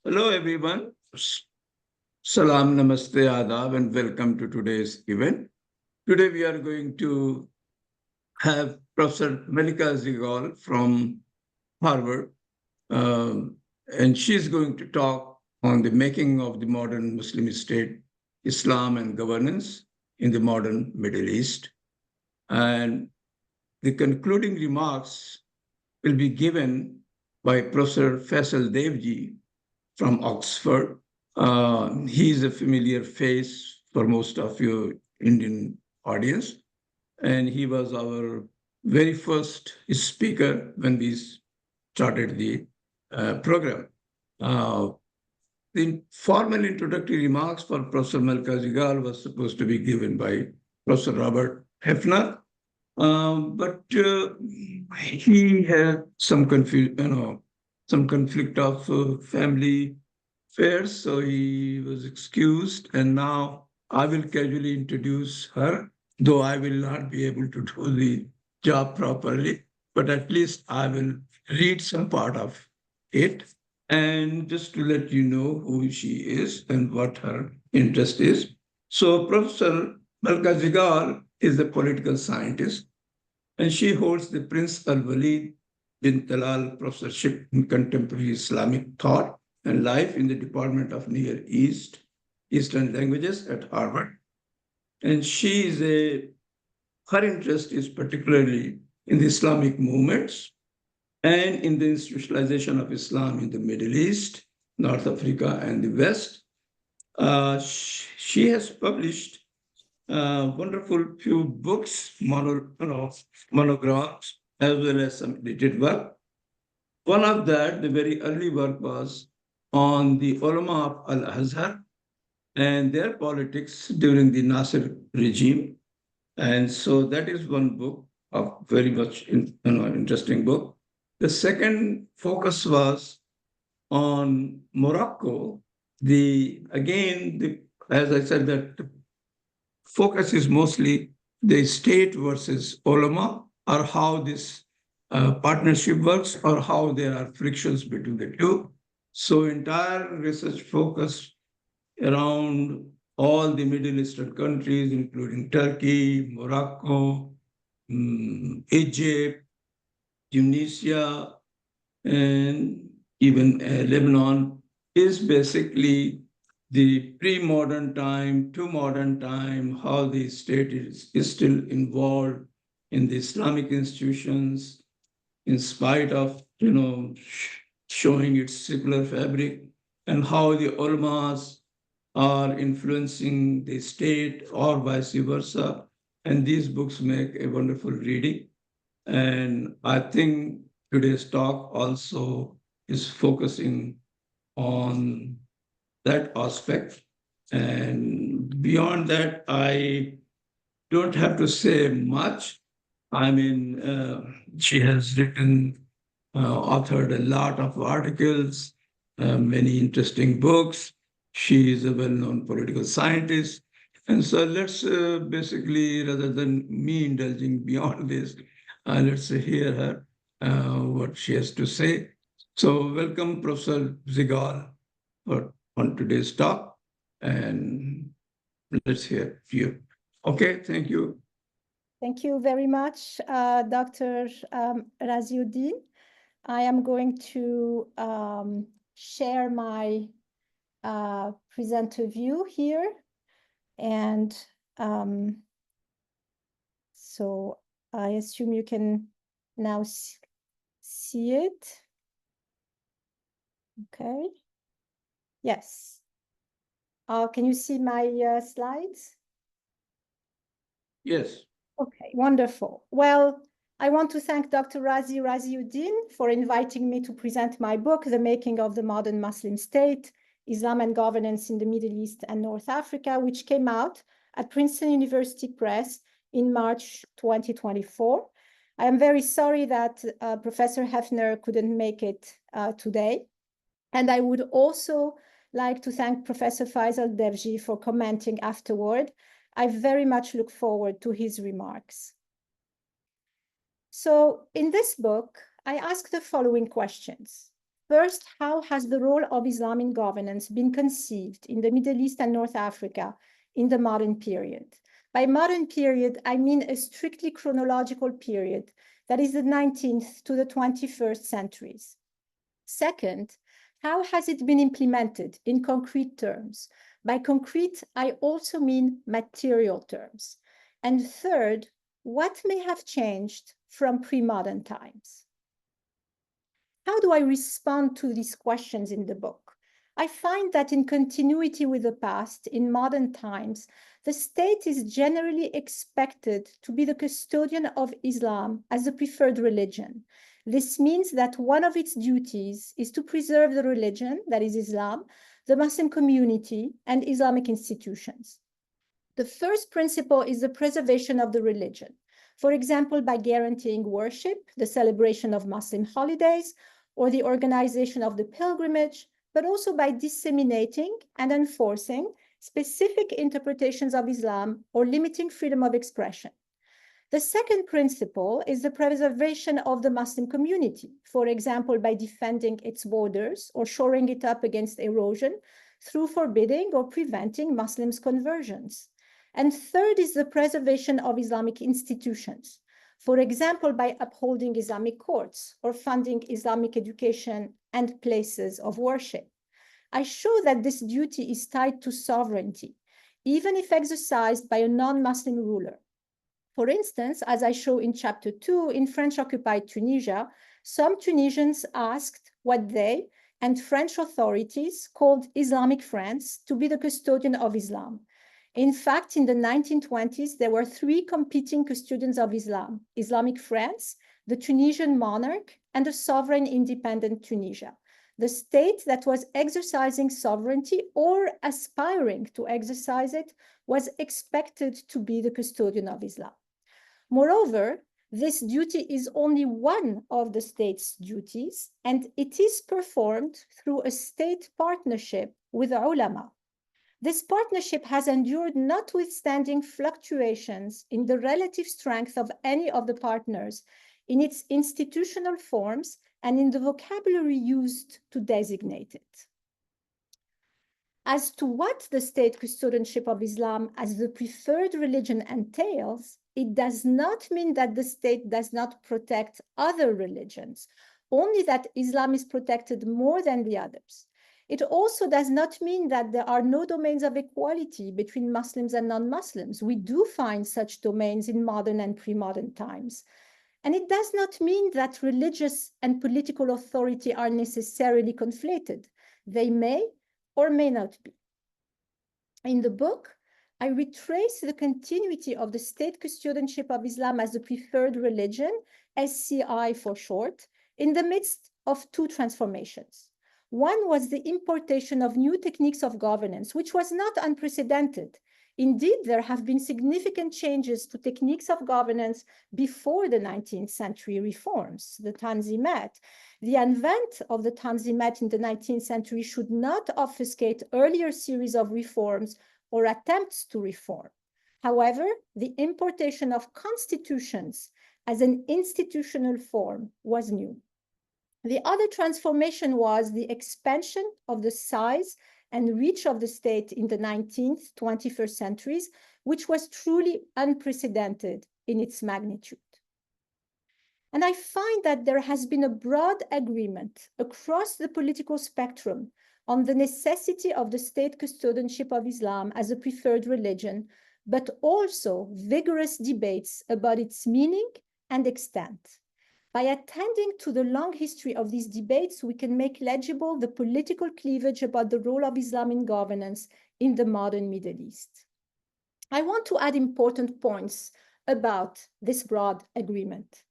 Hello, everyone. Salam, namaste, adab, and welcome to today's event. Today, we are going to have Professor Malika Zeghal from Harvard, um, and she's going to talk on the making of the modern Muslim state, Islam, and governance in the modern Middle East. And the concluding remarks will be given by Professor Faisal Devji from Oxford. He is a familiar face for most of your Indian audience, and he was our very first speaker when we started the program. Uh, the formal introductory remarks for Professor Malika Zeghal was supposed to be given by Professor Robert Hefner, but he had some conflict of family affairs, so he was excused. And now I will casually introduce her, though I will not be able to do the job properly, but at least I will read some part of it. And just to let you know who she is and what her interest is. So, Professor Malka Zeghal is a political scientist, and she holds the Prince Alwaleed bin Talal Professorship in Contemporary Islamic Thought and Life in the Department of Near East, Eastern Languages at Harvard. And her interest is particularly in the Islamic movements and in the institutionalization of Islam in the Middle East, North Africa, and the West. She has published wonderful few books, monographs, as well as some edited work. One of that, the very early work, was on the ulama of Al-Azhar and their politics during the Nasser regime. And so that is one book of very much interesting book. The second focus was on Morocco. As I said, that the focus is mostly the state versus ulama, or how this partnership works, or how there are frictions between the two. So entire research focus around all the Middle Eastern countries, including Turkey, Morocco, Egypt, Tunisia, and even Lebanon, is basically the pre-modern time to modern time, how the state is still involved in the Islamic institutions, in spite of showing its secular fabric, and how the ulamas are influencing the state or vice versa. And these books make a wonderful reading. And I think today's talk also is focusing on that aspect. And beyond that, I don't have to say much. I mean, she has authored a lot of articles, many interesting books. She is a well-known political scientist. And so let's basically, rather than me indulging beyond this, let's hear her, what she has to say. So welcome, Professor Zeghal, on today's talk. And let's hear you. Okay, thank you. Thank you very much, Dr. Raziuddin. I am going to share my presenter view here. And so I assume you can now see it. Okay. Yes. Can you see my slides? Yes. Okay, wonderful. Well, I want to thank Dr. Raziuddin for inviting me to present my book, The Making of the Modern Muslim State, Islam and Governance in the Middle East and North Africa, which came out at Princeton University Press in March 2024. I am very sorry that Professor Hefner couldn't make it today. And I would also like to thank Professor Faisal Devji for commenting afterward. I very much look forward to his remarks. So in this book, I ask the following questions. First, how has the role of Islam in governance been conceived in the Middle East and North Africa in the modern period? By modern period, I mean a strictly chronological period, that is the 19th to the 21st centuries. Second, how has it been implemented in concrete terms? By concrete, I also mean material terms. And third, what may have changed from pre-modern times? How do I respond to these questions in the book? I find that in continuity with the past, in modern times, the state is generally expected to be the custodian of Islam as the preferred religion. This means that one of its duties is to preserve the religion, that is Islam, the Muslim community, and Islamic institutions. The first principle is the preservation of the religion. For example, by guaranteeing worship, the celebration of Muslim holidays, or the organization of the pilgrimage, but also by disseminating and enforcing specific interpretations of Islam or limiting freedom of expression. The second principle is the preservation of the Muslim community, for example, by defending its borders or shoring it up against erosion through forbidding or preventing Muslims' conversions. And third is the preservation of Islamic institutions, for example, by upholding Islamic courts or funding Islamic education and places of worship. I show that this duty is tied to sovereignty, even if exercised by a non-Muslim ruler. For instance, as I show in chapter 2, in French-occupied Tunisia, some Tunisians asked what they and French authorities called Islamic France to be the custodian of Islam. In fact, in the 1920s, there were three competing custodians of Islam: Islamic France, the Tunisian monarch, and a sovereign independent Tunisia. The state that was exercising sovereignty or aspiring to exercise it was expected to be the custodian of Islam. Moreover, this duty is only one of the state's duties, and it is performed through a state partnership with ulama. This partnership has endured notwithstanding fluctuations in the relative strength of any of the partners, in its institutional forms, and in the vocabulary used to designate it. As to what the state custodianship of Islam as the preferred religion entails, it does not mean that the state does not protect other religions, only that Islam is protected more than the others. It also does not mean that there are no domains of equality between Muslims and non-Muslims. We do find such domains in modern and pre-modern times. And it does not mean that religious and political authority are necessarily conflated. They may or may not be. In the book, I retrace the continuity of the state custodianship of Islam as the preferred religion, SCI for short, in the midst of two transformations. One was the importation of new techniques of governance, which was not unprecedented. Indeed, there have been significant changes to techniques of governance before the 19th century reforms, the Tanzimat. The advent of the Tanzimat in the 19th century should not obfuscate earlier series of reforms or attempts to reform. However, the importation of constitutions as an institutional form was new. The other transformation was the expansion of the size and reach of the state in the 19th, 21st centuries, which was truly unprecedented in its magnitude. And I find that there has been a broad agreement across the political spectrum on the necessity of the state custodianship of Islam as a preferred religion, but also vigorous debates about its meaning and extent. By attending to the long history of these debates, we can make legible the political cleavage about the role of Islam in governance in the modern Middle East. I want to add important points about this broad agreement.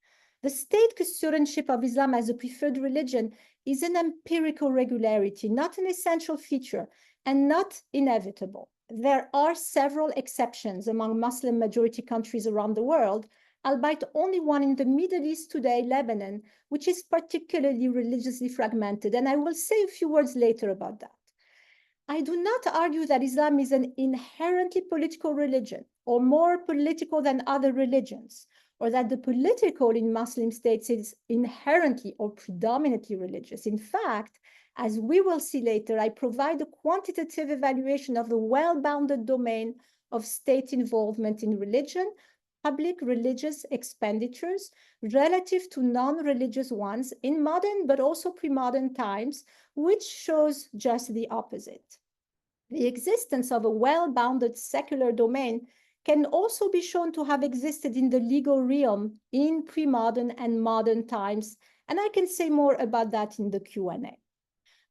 The state custodianship of Islam as a preferred religion is an empirical regularity, not an essential feature, and not inevitable. There are several exceptions among Muslim majority countries around the world, albeit only one in the Middle East today, Lebanon, which is particularly religiously fragmented. And I will say a few words later about that. I do not argue that Islam is an inherently political religion or more political than other religions, or that the political in Muslim states is inherently or predominantly religious. In fact, as we will see later, I provide a quantitative evaluation of the well-bounded domain of state involvement in religion, public religious expenditures relative to non-religious ones in modern but also pre-modern times, which shows just the opposite. The existence of a well-bounded secular domain can also be shown to have existed in the legal realm in pre-modern and modern times, and I can say more about that in the Q&A.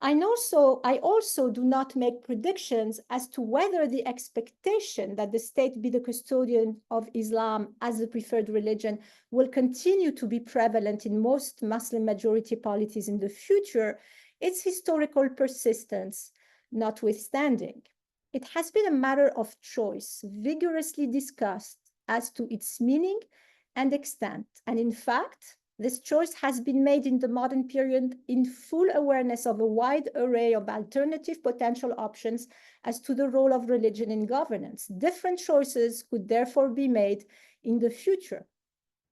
I also do not make predictions as to whether the expectation that the state be the custodian of Islam as the preferred religion will continue to be prevalent in most Muslim majority polities in the future, its historical persistence notwithstanding. It has been a matter of choice, vigorously discussed as to its meaning and extent. And in fact, this choice has been made in the modern period in full awareness of a wide array of alternative potential options as to the role of religion in governance. Different choices could therefore be made in the future.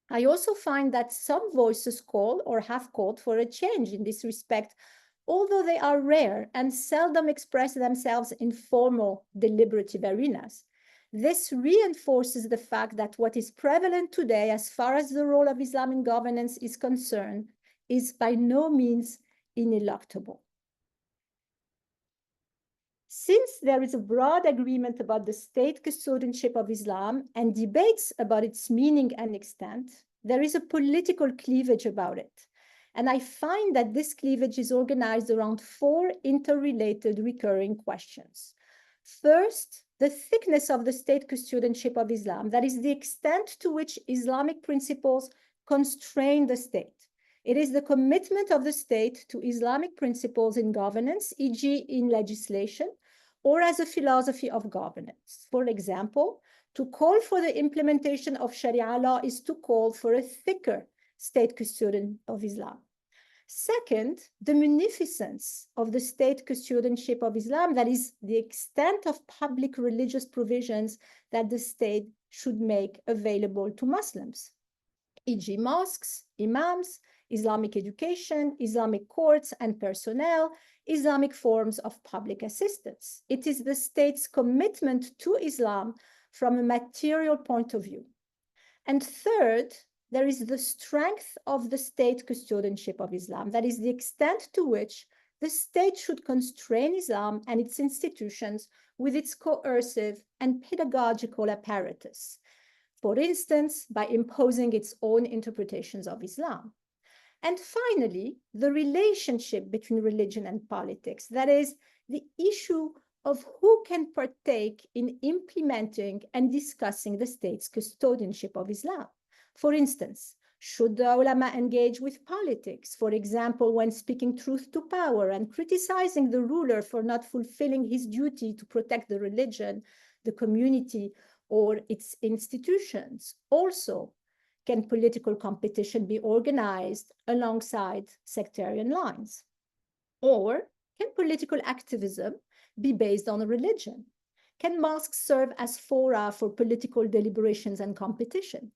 I also find that some voices call or have called for a change in this respect, although they are rare and seldom express themselves in formal deliberative arenas. This reinforces the fact that what is prevalent today, as far as the role of Islam in governance is concerned, is by no means ineluctable. Since there is a broad agreement about the state custodianship of Islam and debates about its meaning and extent, there is a political cleavage about it. And I find that this cleavage is organized around four interrelated recurring questions. First, the thickness of the state custodianship of Islam, that is the extent to which Islamic principles constrain the state. It is the commitment of the state to Islamic principles in governance, e.g. in legislation, or as a philosophy of governance. For example, to call for the implementation of Sharia law is to call for a thicker state custodian of Islam. Second, the munificence of the state custodianship of Islam, that is the extent of public religious provisions that the state should make available to Muslims, e.g. mosques, imams, Islamic education, Islamic courts and personnel, Islamic forms of public assistance. It is the state's commitment to Islam from a material point of view. And third, there is the strength of the state custodianship of Islam, that is the extent to which the state should constrain Islam and its institutions with its coercive and pedagogical apparatus, for instance, by imposing its own interpretations of Islam. And finally, the relationship between religion and politics, that is the issue of who can partake in implementing and discussing the state's custodianship of Islam. For instance, should the ulama engage with politics, for example, when speaking truth to power and criticizing the ruler for not fulfilling his duty to protect the religion, the community, or its institutions? Also, can political competition be organized alongside sectarian lines? Or can political activism be based on religion? Can mosques serve as fora for political deliberations and competition?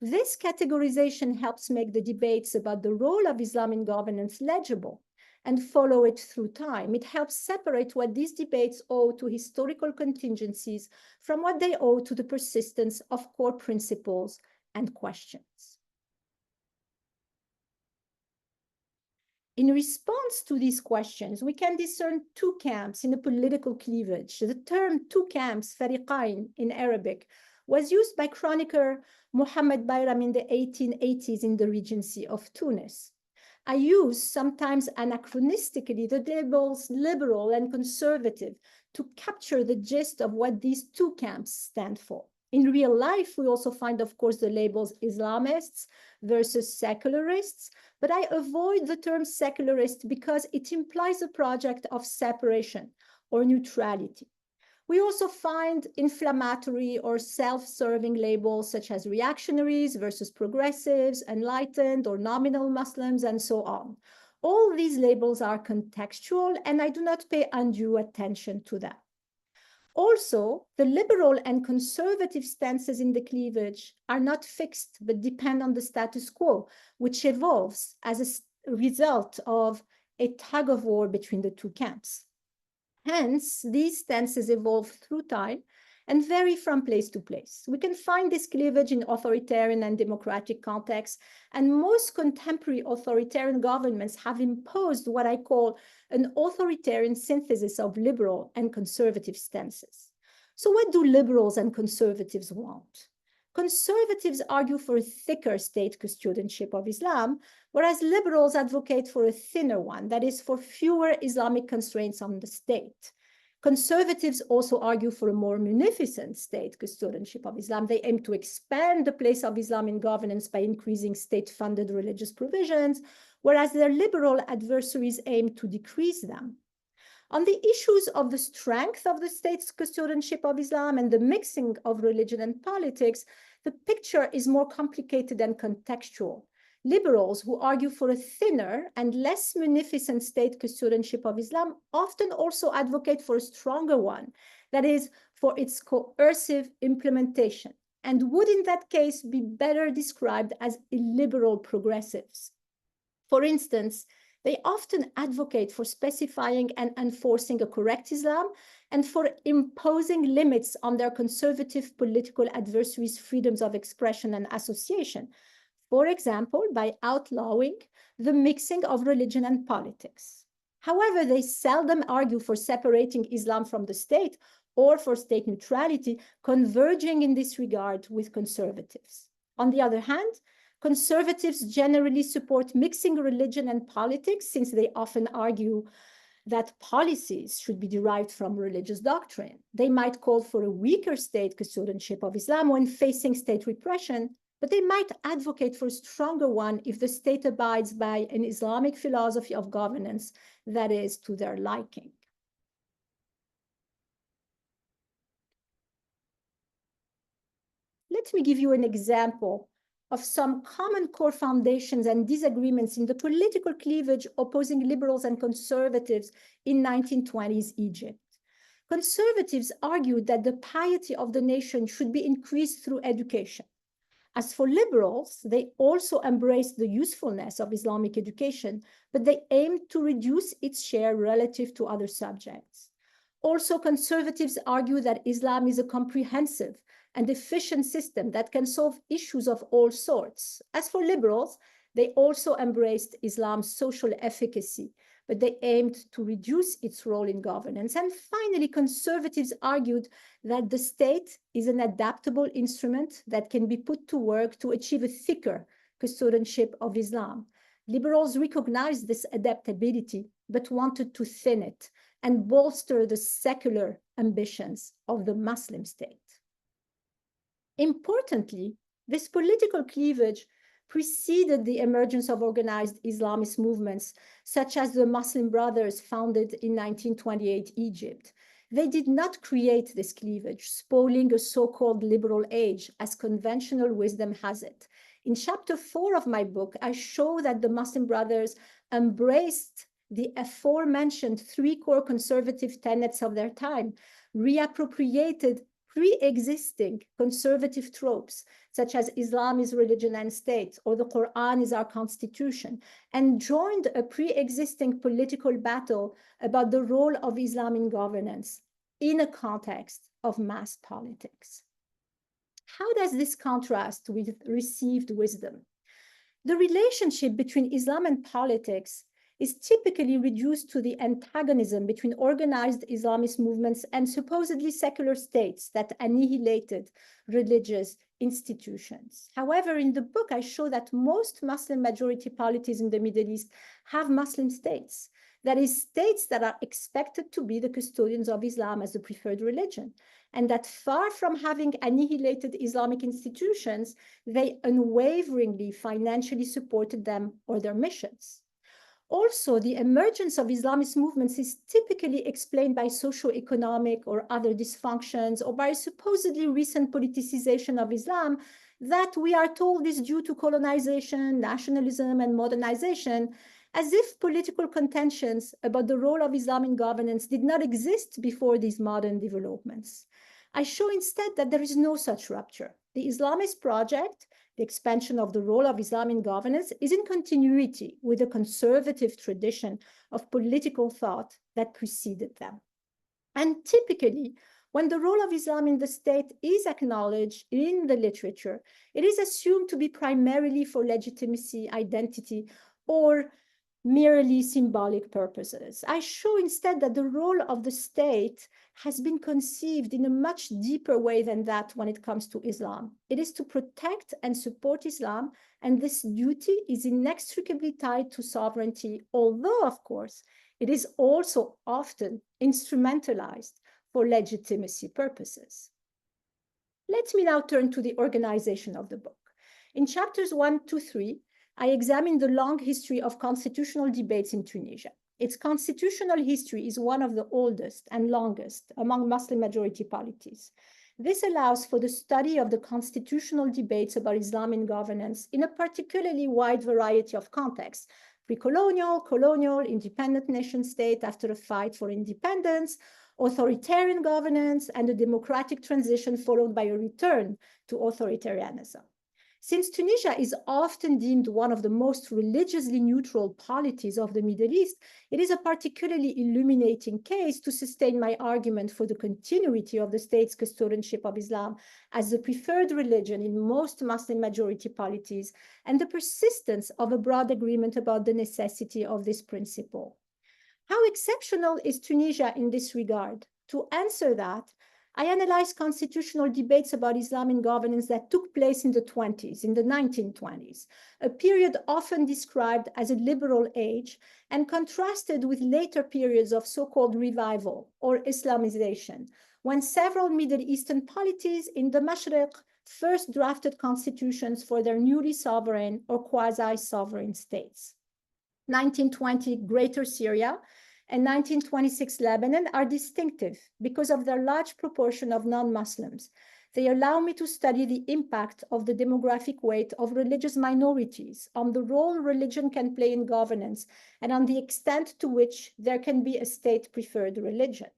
This categorization helps make the debates about the role of Islam in governance legible and follow it through time. It helps separate what these debates owe to historical contingencies from what they owe to the persistence of core principles and questions. In response to these questions, we can discern two camps in a political cleavage. The term two camps, fariqain in Arabic, was used by chronicler Muhammad Bayram in the 1880s in the Regency of Tunis. I use sometimes anachronistically the labels liberal and conservative to capture the gist of what these two camps stand for. In real life, we also find, of course, the labels Islamists versus secularists, but I avoid the term secularist because it implies a project of separation or neutrality. We also find inflammatory or self-serving labels such as reactionaries versus progressives, enlightened or nominal Muslims, and so on. All these labels are contextual, and I do not pay undue attention to them. Also, the liberal and conservative stances in the cleavage are not fixed, but depend on the status quo, which evolves as a result of a tug of war between the two camps. Hence, these stances evolve through time and vary from place to place. We can find this cleavage in authoritarian and democratic contexts, and most contemporary authoritarian governments have imposed what I call an authoritarian synthesis of liberal and conservative stances. So what do liberals and conservatives want? Conservatives argue for a thicker state custodianship of Islam, whereas liberals advocate for a thinner one, that is, for fewer Islamic constraints on the state. Conservatives also argue for a more munificent state custodianship of Islam. They aim to expand the place of Islam in governance by increasing state-funded religious provisions, whereas their liberal adversaries aim to decrease them. On the issues of the strength of the state's custodianship of Islam and the mixing of religion and politics, the picture is more complicated and contextual. Liberals who argue for a thinner and less munificent state custodianship of Islam often also advocate for a stronger one, that is, for its coercive implementation, and would in that case be better described as illiberal progressives. For instance, they often advocate for specifying and enforcing a correct Islam and for imposing limits on their conservative political adversaries' freedoms of expression and association, for example, by outlawing the mixing of religion and politics. However, they seldom argue for separating Islam from the state or for state neutrality, converging in this regard with conservatives. On the other hand, conservatives generally support mixing religion and politics, since they often argue that policies should be derived from religious doctrine. They might call for a weaker state custodianship of Islam when facing state repression, but they might advocate for a stronger one if the state abides by an Islamic philosophy of governance that is to their liking. Let me give you an example of some common core foundations and disagreements in the political cleavage opposing liberals and conservatives in 1920s Egypt. Conservatives argued that the piety of the nation should be increased through education. As for liberals, they also embraced the usefulness of Islamic education, but they aimed to reduce its share relative to other subjects. Also, conservatives argue that Islam is a comprehensive and efficient system that can solve issues of all sorts. As for liberals, they also embraced Islam's social efficacy, but they aimed to reduce its role in governance. And finally, conservatives argued that the state is an adaptable instrument that can be put to work to achieve a thicker custodianship of Islam. Liberals recognized this adaptability, but wanted to thin it and bolster the secular ambitions of the Muslim state. Importantly, this political cleavage preceded the emergence of organized Islamist movements, such as the Muslim Brothers founded in 1928 Egypt. They did not create this cleavage, spoiling a so-called liberal age, as conventional wisdom has it. In chapter 4 of my book, I show that the Muslim Brothers embraced the aforementioned three core conservative tenets of their time, reappropriated pre-existing conservative tropes, such as Islam is religion and state, or the Quran is our constitution, and joined a pre-existing political battle about the role of Islam in governance in a context of mass politics. How does this contrast with received wisdom? The relationship between Islam and politics is typically reduced to the antagonism between organized Islamist movements and supposedly secular states that annihilated religious institutions. However, in the book, I show that most Muslim majority polities in the Middle East have Muslim states, that is, states that are expected to be the custodians of Islam as the preferred religion, and that far from having annihilated Islamic institutions, they unwaveringly financially supported them or their missions. Also, the emergence of Islamist movements is typically explained by socio-economic or other dysfunctions, or by supposedly recent politicization of Islam that we are told is due to colonization, nationalism, and modernization. as if political contentions about the role of Islam in governance did not exist before these modern developments. I show instead that there is no such rupture. The Islamist project, the expansion of the role of Islam in governance, is in continuity with the conservative tradition of political thought that preceded them. And typically, when the role of Islam in the state is acknowledged in the literature, it is assumed to be primarily for legitimacy, identity, or merely symbolic purposes. I show instead that the role of the state has been conceived in a much deeper way than that when it comes to Islam. It is to protect and support Islam, and this duty is inextricably tied to sovereignty, although, of course, it is also often instrumentalized for legitimacy purposes. Let me now turn to the organization of the book. In chapters 1 to 3, I examine the long history of constitutional debates in Tunisia. Its constitutional history is one of the oldest and longest among Muslim-majority polities. This allows for the study of the constitutional debates about Islam in governance in a particularly wide variety of contexts: pre-colonial, colonial, independent nation-state after a fight for independence, authoritarian governance, and a democratic transition followed by a return to authoritarianism. Since Tunisia is often deemed one of the most religiously neutral polities of the Middle East, it is a particularly illuminating case to sustain my argument for the continuity of the state's custodianship of Islam as the preferred religion in most Muslim-majority polities, and the persistence of a broad agreement about the necessity of this principle. How exceptional is Tunisia in this regard? To answer that, I analyzed constitutional debates about Islam in governance that took place in the 1920s, a period often described as a liberal age, and contrasted with later periods of so-called revival or Islamization, when several Middle Eastern polities in the Mashriq first drafted constitutions for their newly sovereign or quasi-sovereign states. 1920 Greater Syria and 1926 Lebanon are distinctive because of their large proportion of non-Muslims. They allow me to study the impact of the demographic weight of religious minorities on the role religion can play in governance and on the extent to which there can be a state-preferred religion.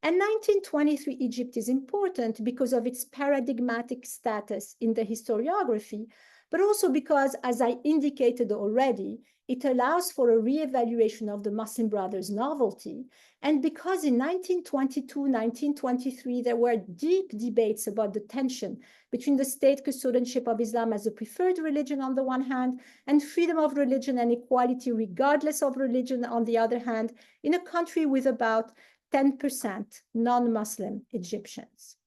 And 1923 Egypt is important because of its paradigmatic status in the historiography, but also because, as I indicated already, it allows for a re-evaluation of the Muslim Brothers' novelty, and because in 1922-1923 there were deep debates about the tension between the state custodianship of Islam as a preferred religion on the one hand, and freedom of religion and equality regardless of religion on the other hand, in a country with about 10% non-Muslim Egyptians.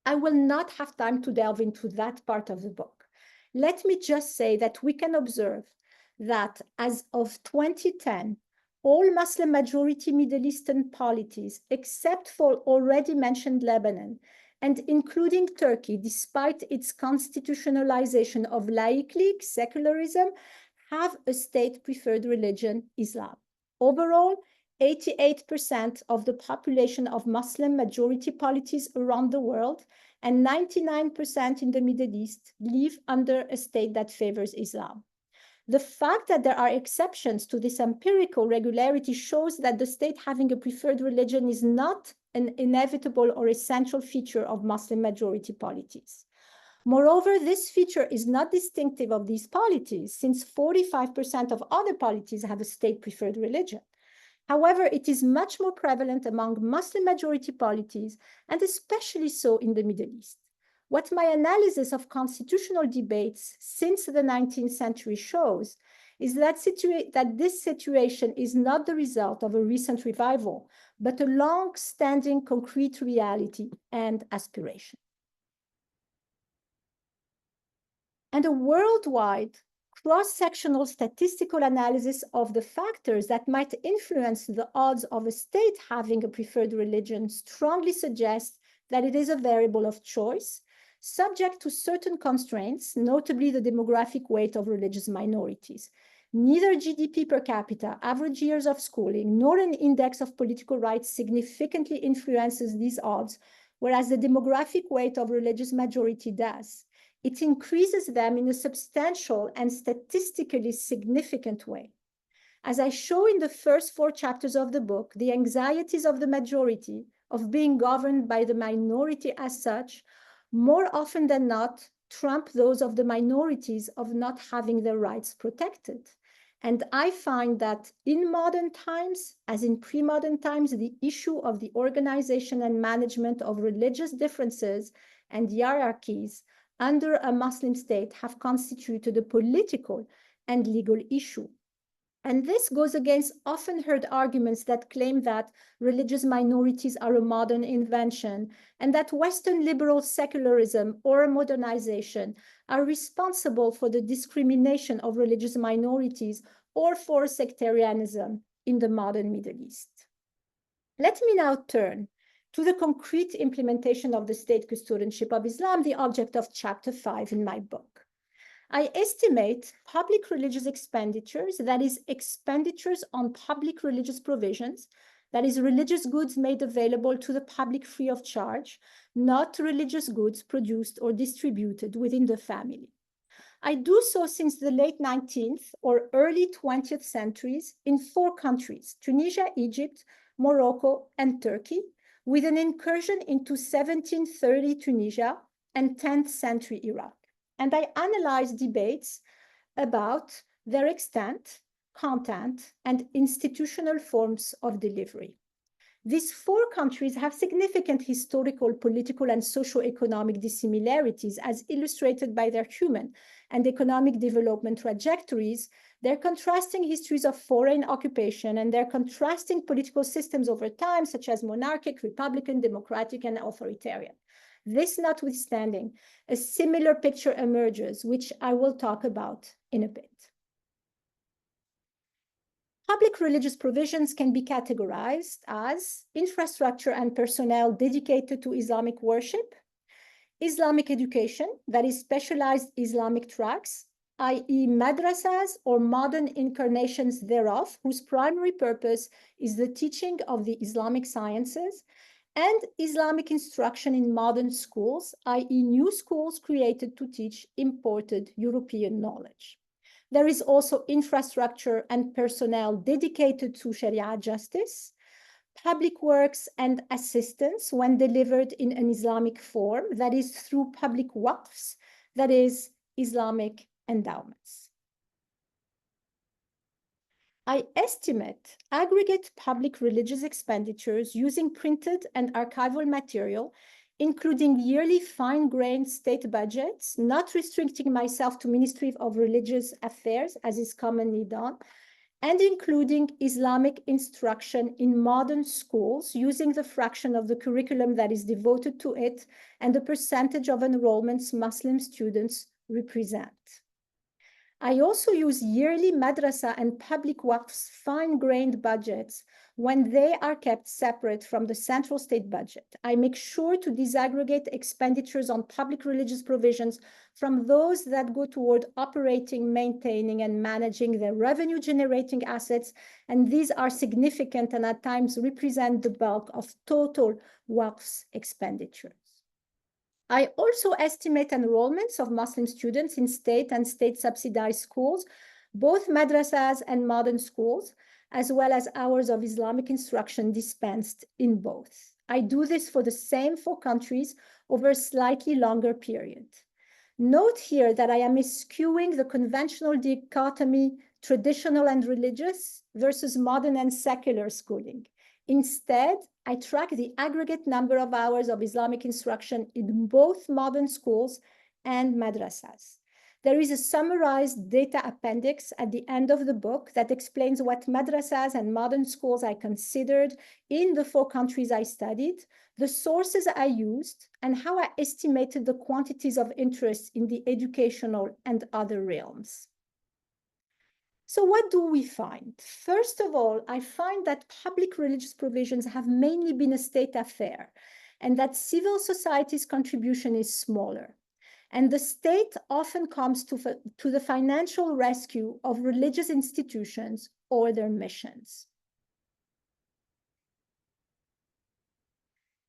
I will not have time to delve into that part of the book. Let me just say that we can observe that as of 2010, all Muslim majority Middle Eastern polities, except for already mentioned Lebanon, and including Turkey, despite its constitutionalization of laically secularism, have a state-preferred religion, Islam. Overall, 88% of the population of Muslim majority polities around the world and 99% in the Middle East live under a state that favors Islam. The fact that there are exceptions to this empirical regularity shows that the state having a preferred religion is not an inevitable or essential feature of Muslim majority polities. Moreover, this feature is not distinctive of these polities, since 45% of other polities have a state-preferred religion. However, it is much more prevalent among Muslim majority polities, and especially so in the Middle East. What my analysis of constitutional debates since the 19th century shows is that this situation is not the result of a recent revival, but a long-standing concrete reality and aspiration. And a worldwide cross-sectional statistical analysis of the factors that might influence the odds of a state having a preferred religion strongly suggests that it is a variable of choice, subject to certain constraints, notably the demographic weight of religious minorities. Neither GDP per capita, average years of schooling, nor an index of political rights significantly influences these odds, whereas the demographic weight of religious majority does. It increases them in a substantial and statistically significant way. As I show in the first 4 chapters of the book, the anxieties of the majority of being governed by the minority as such, more often than not, trump those of the minorities of not having their rights protected. And I find that in modern times, as in pre-modern times, the issue of the organization and management of religious differences and hierarchies under a Muslim state have constituted a political and legal issue. And this goes against often heard arguments that claim that religious minorities are a modern invention and that Western liberal secularism or modernization are responsible for the discrimination of religious minorities or for sectarianism in the modern Middle East. Let me now turn to the concrete implementation of the state custodianship of Islam, the object of chapter 5 in my book. I estimate public religious expenditures, that is, expenditures on public religious provisions, that is, religious goods made available to the public free of charge, not religious goods produced or distributed within the family. I do so since the late 19th or early 20th centuries in 4 countries, Tunisia, Egypt, Morocco, and Turkey, with an incursion into 1730 Tunisia and 10th century Iraq. And I analyzed debates about their extent, content, and institutional forms of delivery. These 4 countries have significant historical, political, and socio-economic dissimilarities as illustrated by their human and economic development trajectories, their contrasting histories of foreign occupation, and their contrasting political systems over time, such as monarchic, republican, democratic, and authoritarian. This notwithstanding, a similar picture emerges, which I will talk about in a bit. Public religious provisions can be categorized as infrastructure and personnel dedicated to Islamic worship, Islamic education, that is specialized Islamic tracks, i.e. madrasas or modern incarnations thereof, whose primary purpose is the teaching of the Islamic sciences, and Islamic instruction in modern schools, i.e. new schools created to teach imported European knowledge. There is also infrastructure and personnel dedicated to Sharia justice, public works and assistance when delivered in an Islamic form, that is through public waqfs, that is Islamic endowments. I estimate aggregate public religious expenditures using printed and archival material, including yearly fine-grained state budgets, not restricting myself to Ministry of Religious Affairs, as is commonly done, and including Islamic instruction in modern schools using the fraction of the curriculum that is devoted to it and the percentage of enrollments Muslim students represent. I also use yearly madrasa and public waqfs fine-grained budgets when they are kept separate from the central state budget. I make sure to disaggregate expenditures on public religious provisions from those that go toward operating, maintaining, and managing their revenue-generating assets, and these are significant and at times represent the bulk of total waqfs expenditures. I also estimate enrollments of Muslim students in state and state-subsidized schools, both madrasas and modern schools, as well as hours of Islamic instruction dispensed in both. I do this for the same 4 countries over a slightly longer period. Note here that I am eschewing the conventional dichotomy, traditional and religious versus modern and secular schooling. Instead, I track the aggregate number of hours of Islamic instruction in both modern schools and madrasas. There is a summarized data appendix at the end of the book that explains what madrasas and modern schools I considered in the 4 countries I studied, the sources I used, and how I estimated the quantities of interest in the educational and other realms. So what do we find? First of all, I find that public religious provisions have mainly been a state affair and that civil society's contribution is smaller. And the state often comes to the financial rescue of religious institutions or their missions.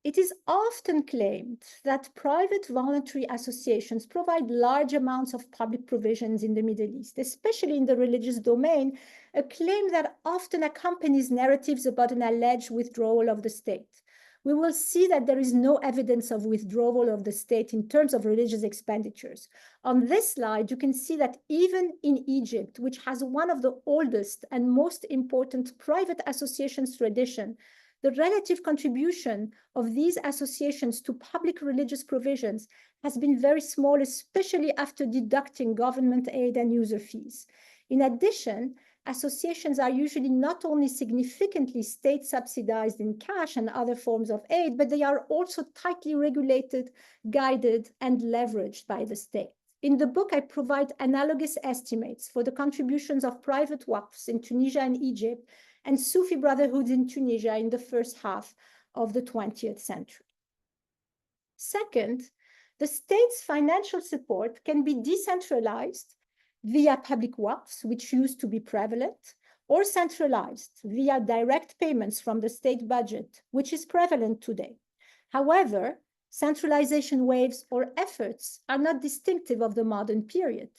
it is often claimed that private voluntary associations provide large amounts of public provisions in the Middle East, especially in the religious domain, a claim that often accompanies narratives about an alleged withdrawal of the state. We will see that there is no evidence of withdrawal of the state in terms of religious expenditures. On this slide, you can see that even in Egypt, which has one of the oldest and most important private associations tradition, the relative contribution of these associations to public religious provisions has been very small, especially after deducting government aid and user fees. In addition, associations are usually not only significantly state subsidized in cash and other forms of aid, but they are also tightly regulated, guided, and leveraged by the state. In the book, I provide analogous estimates for the contributions of private waqfs in Tunisia and Egypt and Sufi brotherhoods in Tunisia in the first half of the 20th century. Second, the state's financial support can be decentralized via public waqfs, which used to be prevalent, or centralized via direct payments from the state budget, which is prevalent today. However, centralization waves or efforts are not distinctive of the modern period.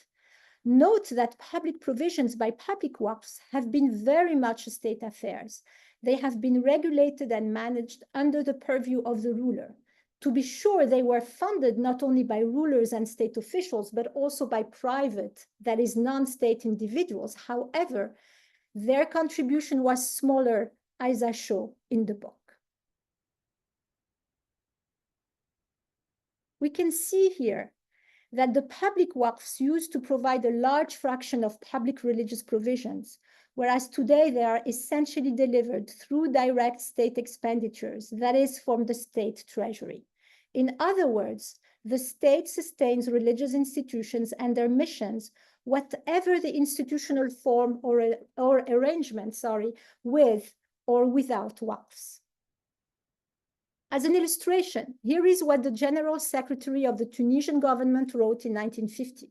Note that public provisions by public waqfs have been very much state affairs. They have been regulated and managed under the purview of the ruler. To be sure, they were funded not only by rulers and state officials, but also by private, that is, non-state individuals. However, their contribution was smaller, as I show in the book. We can see here that the public waqfs used to provide a large fraction of public religious provisions, whereas today they are essentially delivered through direct state expenditures, that is, from the state treasury. In other words, the state sustains religious institutions and their missions, whatever the institutional form or arrangement, with or without waqfs. As an illustration, here is what the General Secretary of the Tunisian government wrote in 1950.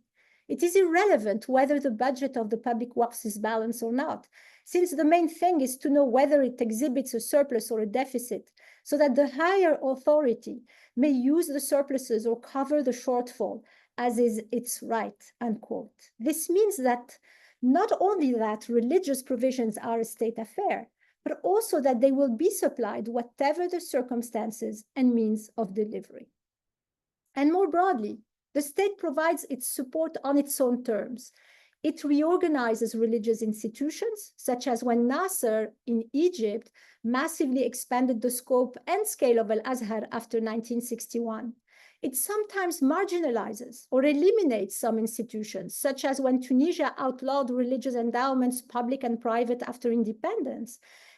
It is irrelevant whether the budget of the public waqfs is balanced or not, since the main thing is to know whether it exhibits a surplus or a deficit, so that the higher authority may use the surpluses or cover the shortfall, as is its right, unquote. This means that not only that religious provisions are a state affair, but also that they will be supplied whatever the circumstances and means of delivery. And more broadly, the state provides its support on its own terms. It reorganizes religious institutions, such as when Nasser in Egypt massively expanded the scope and scale of Al-Azhar after 1961. It sometimes marginalizes or eliminates some institutions, such as when Tunisia outlawed religious endowments, public and private, after independence,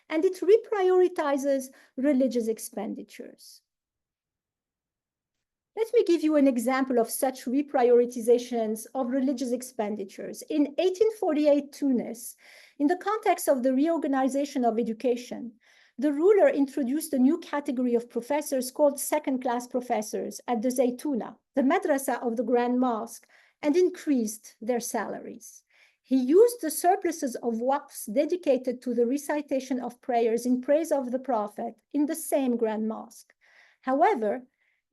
and it reprioritizes religious expenditures. Let me give you an example of such reprioritizations of religious expenditures. In 1848 Tunis, in the context of the reorganization of education, the ruler introduced a new category of professors called second-class professors at the Zaytuna, the madrasa of the Grand Mosque, and increased their salaries. He used the surpluses of waqfs dedicated to the recitation of prayers in praise of the Prophet in the same Grand Mosque. However,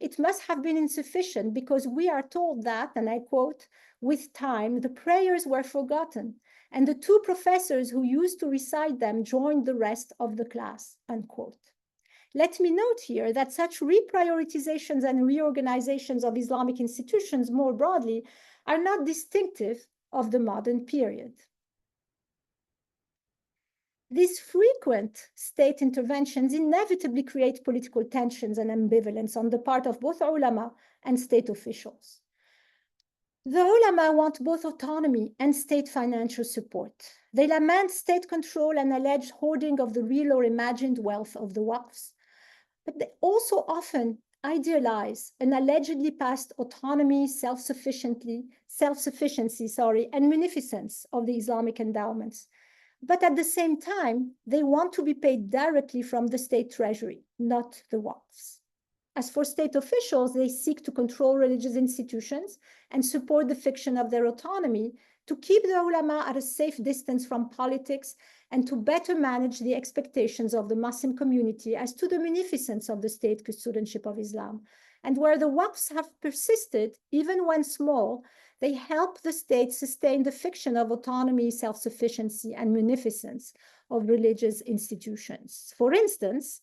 it must have been insufficient because we are told that, and I quote, with time, the prayers were forgotten, and the two professors who used to recite them joined the rest of the class, unquote. Let me note here that such reprioritizations and reorganizations of Islamic institutions more broadly are not distinctive of the modern period. These frequent state interventions inevitably create political tensions and ambivalence on the part of both ulama and state officials. The ulama want both autonomy and state financial support. They lament state control and alleged hoarding of the real or imagined wealth of the waqfs, but they also often idealize an allegedly past autonomy, self-sufficiency, and munificence of the Islamic endowments. But at the same time, they want to be paid directly from the state treasury, not the waqfs. As for state officials, they seek to control religious institutions and support the fiction of their autonomy to keep the ulama at a safe distance from politics and to better manage the expectations of the Muslim community as to the munificence of the state custodianship of Islam. And where the waqfs have persisted, even when small, they help the state sustain the fiction of autonomy, self-sufficiency, and munificence of religious institutions. For instance,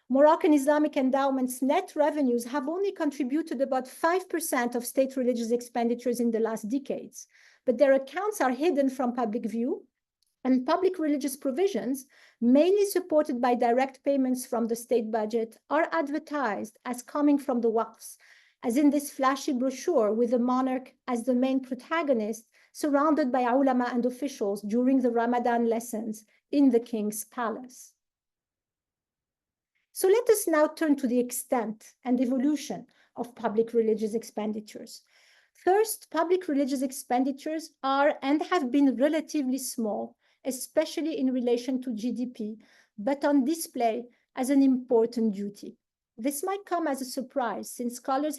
Moroccan Islamic endowments' net revenues have only contributed about 5% of state religious expenditures in the last decades, but their accounts are hidden from public view, and public religious provisions, mainly supported by direct payments from the state budget, are advertised as coming from the waqfs, as in this flashy brochure with the monarch as the main protagonist, surrounded by ulama and officials during the Ramadan lessons in the king's palace. So let us now turn to the extent and evolution of public religious expenditures. First, public religious expenditures are and have been relatively small, especially in relation to GDP, but on display as an important duty. This might come as a surprise, since scholars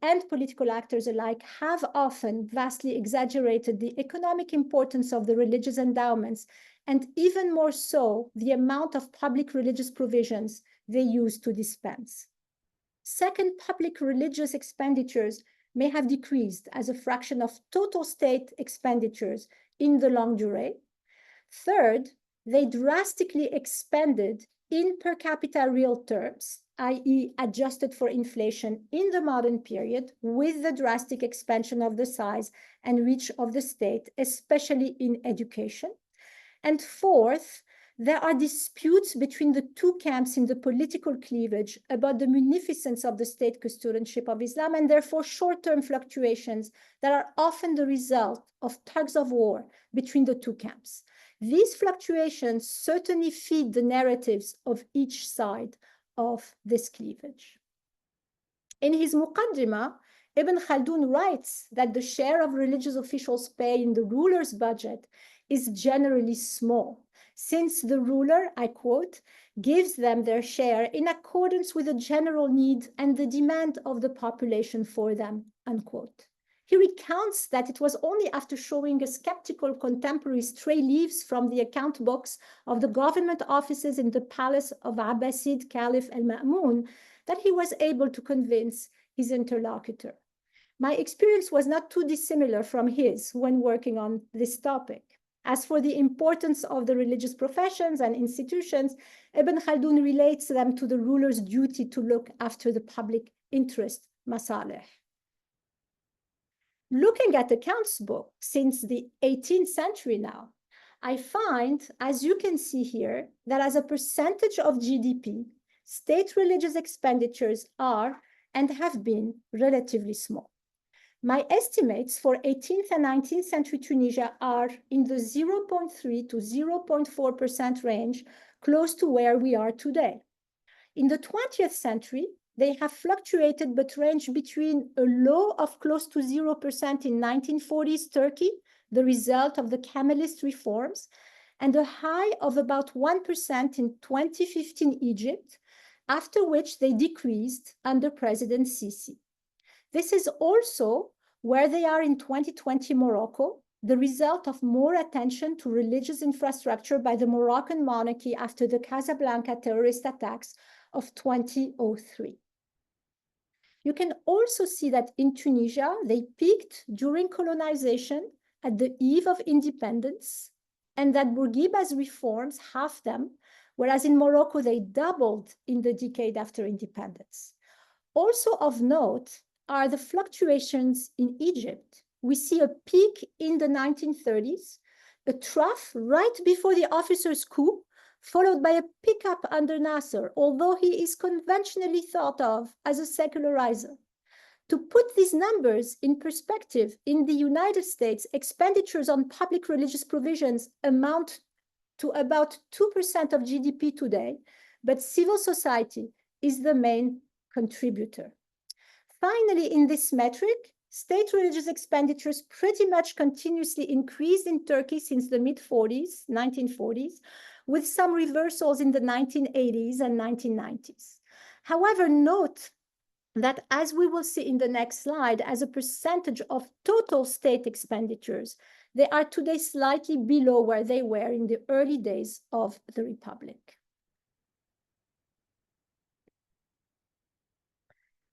and political actors alike have often vastly exaggerated the economic importance of the religious endowments, and even more so, the amount of public religious provisions they use to dispense. Second, public religious expenditures may have decreased as a fraction of total state expenditures in the longue durée. Third, they drastically expanded in per capita real terms, i.e. adjusted for inflation in the modern period, with the drastic expansion of the size and reach of the state, especially in education. And fourth, there are disputes between the two camps in the political cleavage about the munificence of the state custodianship of Islam, and therefore short-term fluctuations that are often the result of tugs of war between the two camps. These fluctuations certainly feed the narratives of each side of this cleavage. In his Muqaddimah, Ibn Khaldun writes that the share of religious officials' pay in the ruler's budget is generally small, since the ruler, I quote, gives them their share in accordance with the general need and the demand of the population for them, unquote. He recounts that it was only after showing a skeptical contemporary stray leaves from the account books of the government offices in the palace of Abbasid Caliph al-Ma'mun that he was able to convince his interlocutor. My experience was not too dissimilar from his when working on this topic. As for the importance of the religious professions and institutions, Ibn Khaldun relates them to the ruler's duty to look after the public interest, masalih. Looking at accounts book since the 18th century now, I find, as you can see here, that as a percentage of GDP, state religious expenditures are and have been relatively small. My estimates for 18th and 19th century Tunisia are in the 0.3 to 0.4% range, close to where we are today. In the 20th century, they have fluctuated but range between a low of close to 0% in 1940s Turkey, the result of the Kemalist reforms, and a high of about 1% in 2015 Egypt, after which they decreased under President Sisi. This is also where they are in 2020 Morocco, the result of more attention to religious infrastructure by the Moroccan monarchy after the Casablanca terrorist attacks of 2003. You can also see that in Tunisia, they peaked during colonization at the eve of independence, and that Bourguiba's reforms halved them, whereas in Morocco, they doubled in the decade after independence. Also of note are the fluctuations in Egypt. We see a peak in the 1930s, a trough right before the officers' coup, followed by a pickup under Nasser, although he is conventionally thought of as a secularizer. To put these numbers in perspective, in the United States, expenditures on public religious provisions amount to about 2% of GDP today, but civil society is the main contributor. Finally, in this metric, state religious expenditures pretty much continuously increased in Turkey since the mid-40s, 1940s, with some reversals in the 1980s and 1990s. However, note that, as we will see in the next slide, as a percentage of total state expenditures, They are today slightly below where they were in the early days of the Republic.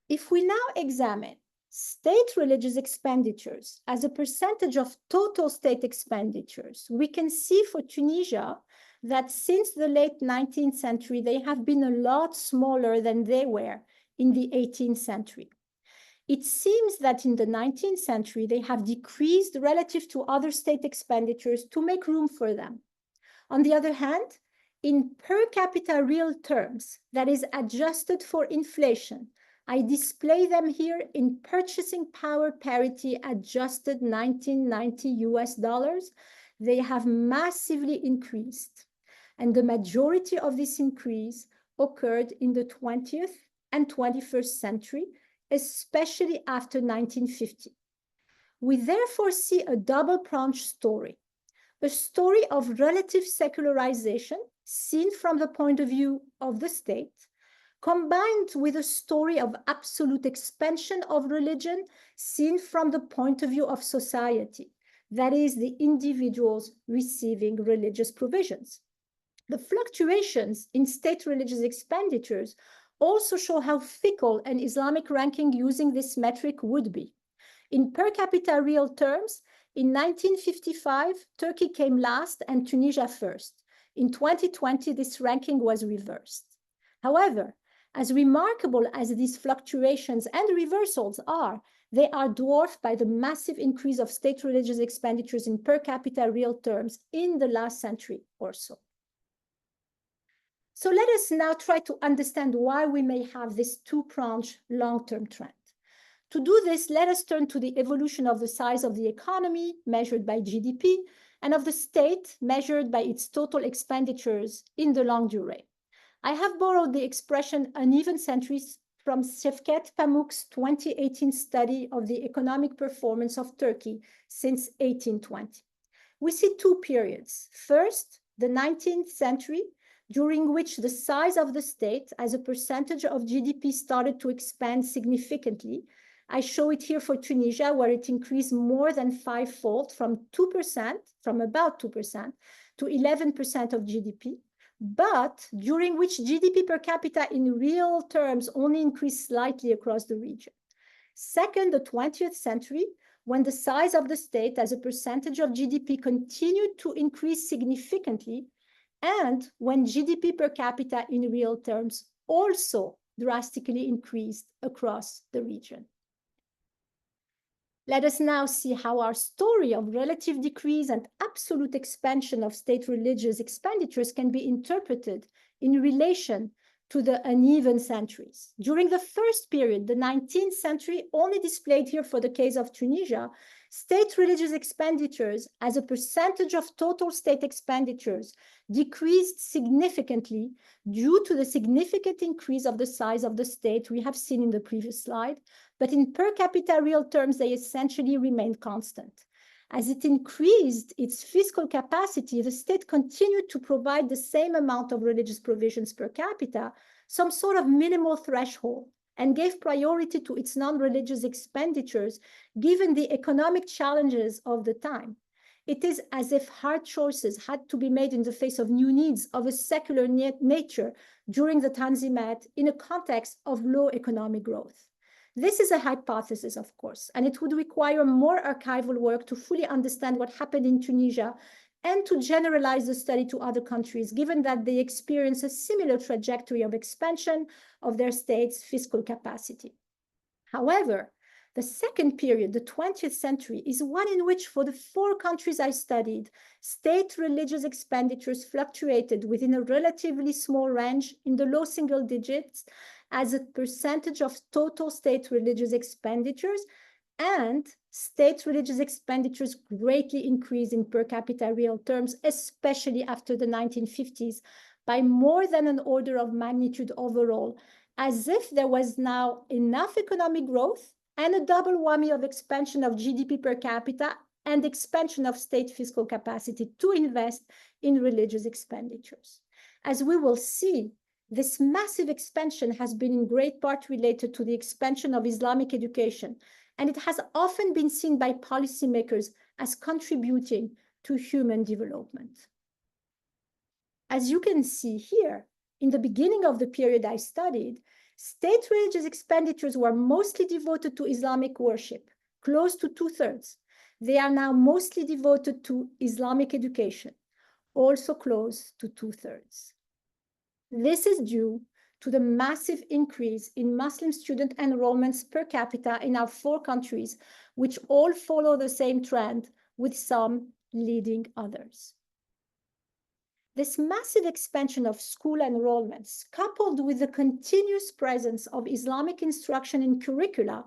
If we now examine state religious expenditures as a percentage of total state expenditures, we can see for Tunisia that since the late 19th century, they have been a lot smaller than they were in the 18th century. It seems that in the 19th century, they have decreased relative to other state expenditures to make room for them. On the other hand, in per capita real terms, that is adjusted for inflation, I display them here in purchasing power parity adjusted 1990 US dollars. They have massively increased. And the majority of this increase occurred in the 20th and 21st century, especially after 1950. We therefore see a double-pronged story. A story of relative secularization seen from the point of view of the state, combined with a story of absolute expansion of religion seen from the point of view of society, that is, the individuals receiving religious provisions. The fluctuations in state religious expenditures also show how fickle an Islamic ranking using this metric would be. In per capita real terms, in 1955, Turkey came last and Tunisia first. In 2020, this ranking was reversed. However, as remarkable as these fluctuations and reversals are, they are dwarfed by the massive increase of state religious expenditures in per capita real terms in the last century or so. So let us now try to understand why we may have this two-pronged long-term trend. To do this, let us turn to the evolution of the size of the economy measured by GDP and of the state measured by its total expenditures in the longue durée. I have borrowed the expression uneven centuries from Şevket Pamuk's 2018 study of the economic performance of Turkey since 1820. We see two periods. First, the 19th century, during which the size of the state as a percentage of GDP started to expand significantly. I show it here for Tunisia, where it increased more than fivefold from about 2% to 11% of GDP, but during which GDP per capita in real terms only increased slightly across the region. Second, the 20th century, when the size of the state as a percentage of GDP continued to increase significantly, and when GDP per capita in real terms also drastically increased across the region. Let us now see how our story of relative decrease and absolute expansion of state religious expenditures can be interpreted in relation to the uneven centuries. During the first period, the 19th century, only displayed here for the case of Tunisia, state religious expenditures as a percentage of total state expenditures decreased significantly due to the significant increase of the size of the state we have seen in the previous slide, but in per capita real terms, they essentially remained constant. As it increased its fiscal capacity, the state continued to provide the same amount of religious provisions per capita, some sort of minimal threshold, and gave priority to its non-religious expenditures, given the economic challenges of the time. It is as if hard choices had to be made in the face of new needs of a secular nature during the Tanzimat in a context of low economic growth. This is a hypothesis, of course, and it would require more archival work to fully understand what happened in Tunisia and to generalize the study to other countries, given that they experience a similar trajectory of expansion of their state's fiscal capacity. However, the second period, the 20th century, is one in which, for the 4 countries I studied, state religious expenditures fluctuated within a relatively small range in the low single digits as a percentage of total state religious expenditures, and state religious expenditures greatly increased in per capita real terms, especially after the 1950s, by more than an order of magnitude overall, as if there was now enough economic growth and a double whammy of expansion of GDP per capita and expansion of state fiscal capacity to invest in religious expenditures. As we will see, this massive expansion has been in great part related to the expansion of Islamic education, and it has often been seen by policymakers as contributing to human development. As you can see here, in the beginning of the period I studied, state religious expenditures were mostly devoted to Islamic worship, close to 2/3. They are now mostly devoted to Islamic education, also close to 2/3. This is due to the massive increase in Muslim student enrollments per capita in our 4 countries, which all follow the same trend, with some leading others. This massive expansion of school enrollments, coupled with the continuous presence of Islamic instruction in curricula,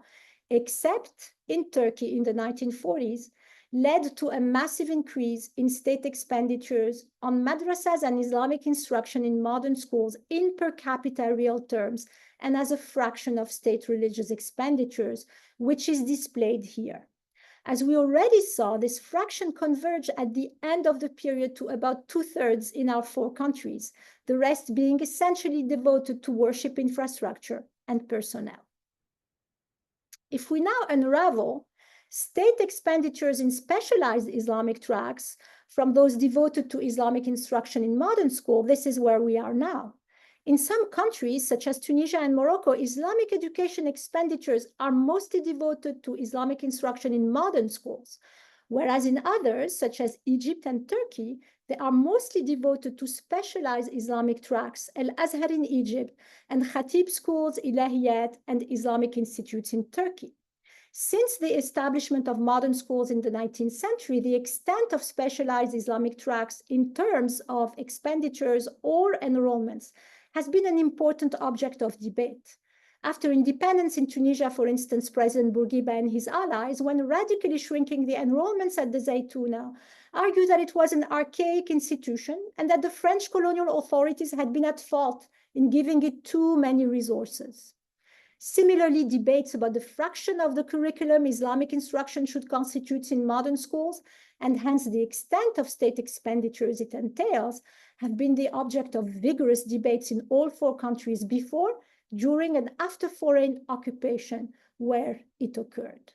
except in Turkey in the 1940s, led to a massive increase in state expenditures on madrasas and Islamic instruction in modern schools in per capita real terms and as a fraction of state religious expenditures, which is displayed here. As we already saw, this fraction converged at the end of the period to about 2/3 in our 4 countries, the rest being essentially devoted to worship infrastructure and personnel. If we now unravel state expenditures in specialized Islamic tracks from those devoted to Islamic instruction in modern school, this is where we are now. In some countries, such as Tunisia and Morocco, Islamic education expenditures are mostly devoted to Islamic instruction in modern schools, whereas in others, such as Egypt and Turkey, they are mostly devoted to specialized Islamic tracks, Al-Azhar in Egypt, and Khatib schools, Ilahiyat, and Islamic institutes in Turkey. Since the establishment of modern schools in the 19th century, the extent of specialized Islamic tracks in terms of expenditures or enrollments has been an important object of debate. After independence in Tunisia, for instance, President Bourguiba and his allies, when radically shrinking the enrollments at the Zaytuna, argued that it was an archaic institution and that the French colonial authorities had been at fault in giving it too many resources. Similarly, debates about the fraction of the curriculum Islamic instruction should constitute in modern schools, and hence the extent of state expenditures it entails, have been the object of vigorous debates in all 4 countries before, during, and after foreign occupation where it occurred.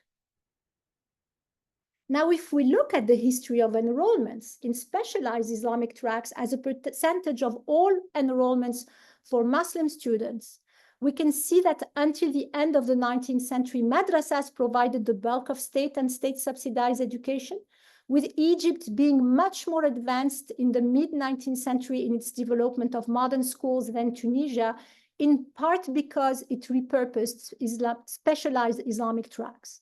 Now, if we look at the history of enrollments in specialized Islamic tracks as a percentage of all enrollments for Muslim students, we can see that until the end of the 19th century, madrasas provided the bulk of state and state-subsidized education, with Egypt being much more advanced in the mid-19th century in its development of modern schools than Tunisia, in part because it repurposed specialized Islamic tracks.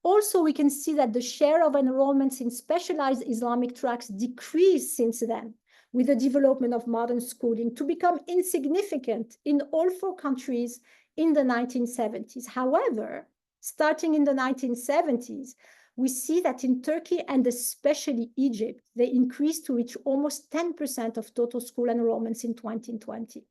Also, we can see that the share of enrollments in specialized Islamic tracks decreased since then, with the development of modern schooling, to become insignificant in all 4 countries in the 1970s. However, starting in the 1970s, we see that in Turkey and especially Egypt, they increased to reach almost 10% of total school enrollments in 2020.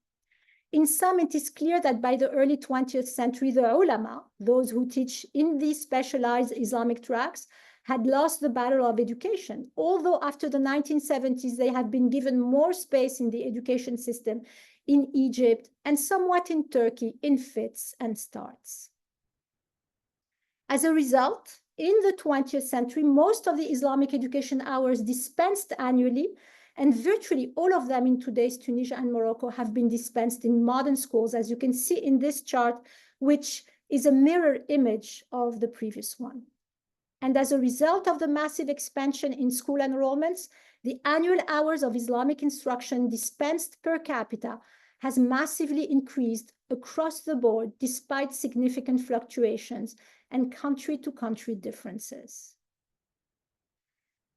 In sum, it is clear that by the early 20th century, the ulama, those who teach in these specialized Islamic tracks, had lost the battle of education, although after the 1970s, they had been given more space in the education system in Egypt and somewhat in Turkey in fits and starts. As a result, in the 20th century, most of the Islamic education hours dispensed annually, and virtually all of them in today's Tunisia and Morocco, have been dispensed in modern schools, as you can see in this chart, which is a mirror image of the previous one. And as a result of the massive expansion in school enrollments, the annual hours of Islamic instruction dispensed per capita has massively increased across the board, despite significant fluctuations and country-to-country differences.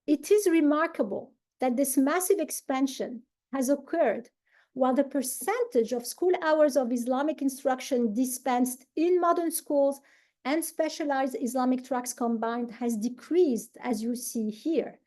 It is remarkable that this massive expansion has occurred while the percentage of school hours of Islamic instruction dispensed in modern schools and specialized Islamic tracks combined has decreased, as you see here.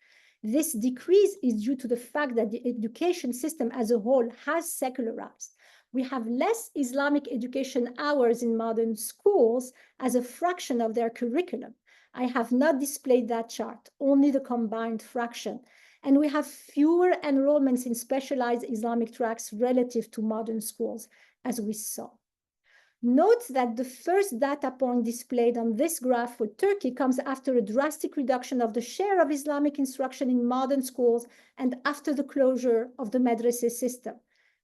This decrease is due to the fact that the education system as a whole has secularized. We have less Islamic education hours in modern schools as a fraction of their curriculum. I have not displayed that chart, only the combined fraction. And we have fewer enrollments in specialized Islamic tracks relative to modern schools, as we saw. Note that the first data point displayed on this graph for Turkey comes after a drastic reduction of the share of Islamic instruction in modern schools and after the closure of the madrasa system.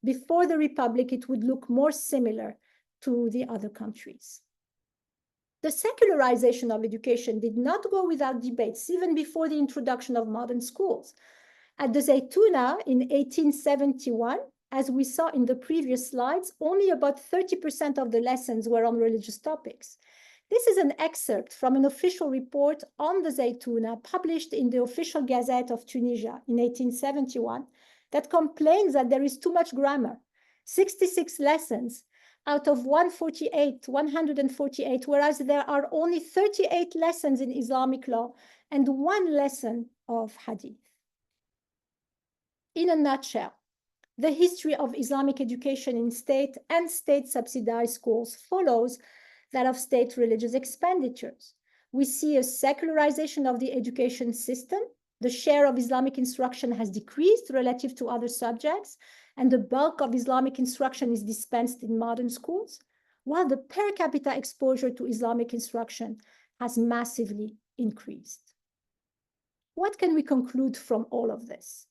Before the Republic, it would look more similar to the other countries. The secularization of education did not go without debates even before the introduction of modern schools. At the Zaytuna in 1871, as we saw in the previous slides, only about 30% of the lessons were on religious topics. This is an excerpt from an official report on the Zaytuna published in the Official Gazette of Tunisia in 1871 that complains that there is too much grammar. 66 lessons out of 148, whereas there are only 38 lessons in Islamic law and 1 lesson of hadith. In a nutshell, the history of Islamic education in state and state-subsidized schools follows that of state religious expenditures. We see a secularization of the education system. The share of Islamic instruction has decreased relative to other subjects, and the bulk of Islamic instruction is dispensed in modern schools, while the per capita exposure to Islamic instruction has massively increased. What can we conclude from all of this?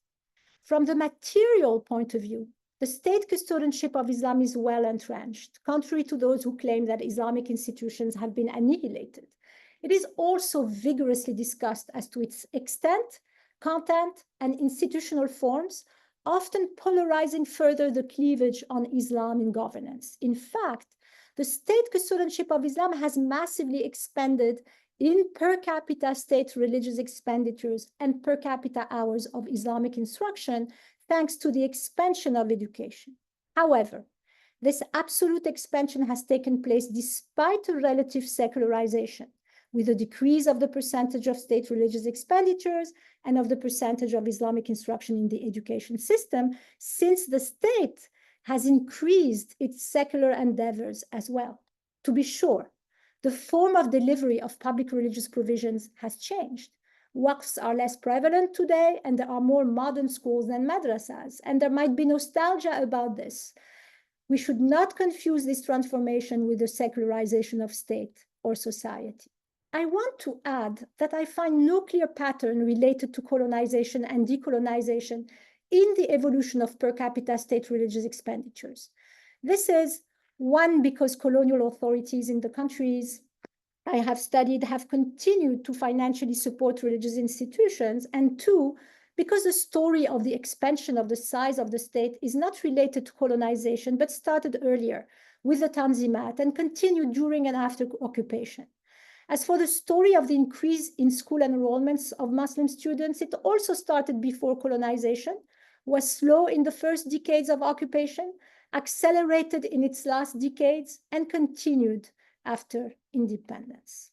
From the material point of view, the state custodianship of Islam is well entrenched, contrary to those who claim that Islamic institutions have been annihilated. It is also vigorously discussed as to its extent, content, and institutional forms, often polarizing further the cleavage on Islam in governance. In fact, the state custodianship of Islam has massively expanded in per capita state religious expenditures and per capita hours of Islamic instruction, thanks to the expansion of education. However, this absolute expansion has taken place despite a relative secularization, with a decrease of the percentage of state religious expenditures and of the percentage of Islamic instruction in the education system, since the state has increased its secular endeavors as well. To be sure, the form of delivery of public religious provisions has changed. Waqfs are less prevalent today, and there are more modern schools than madrasas, and there might be nostalgia about this. We should not confuse this transformation with the secularization of state or society. I want to add that I find no clear pattern related to colonization and decolonization in the evolution of per capita state religious expenditures. This is one, because colonial authorities in the countries I have studied have continued to financially support religious institutions, and 2, because the story of the expansion of the size of the state is not related to colonization, but started earlier with the Tanzimat and continued during and after occupation. As for the story of the increase in school enrollments of Muslim students, it also started before colonization, was slow in the first decades of occupation, accelerated in its last decades, and continued after independence.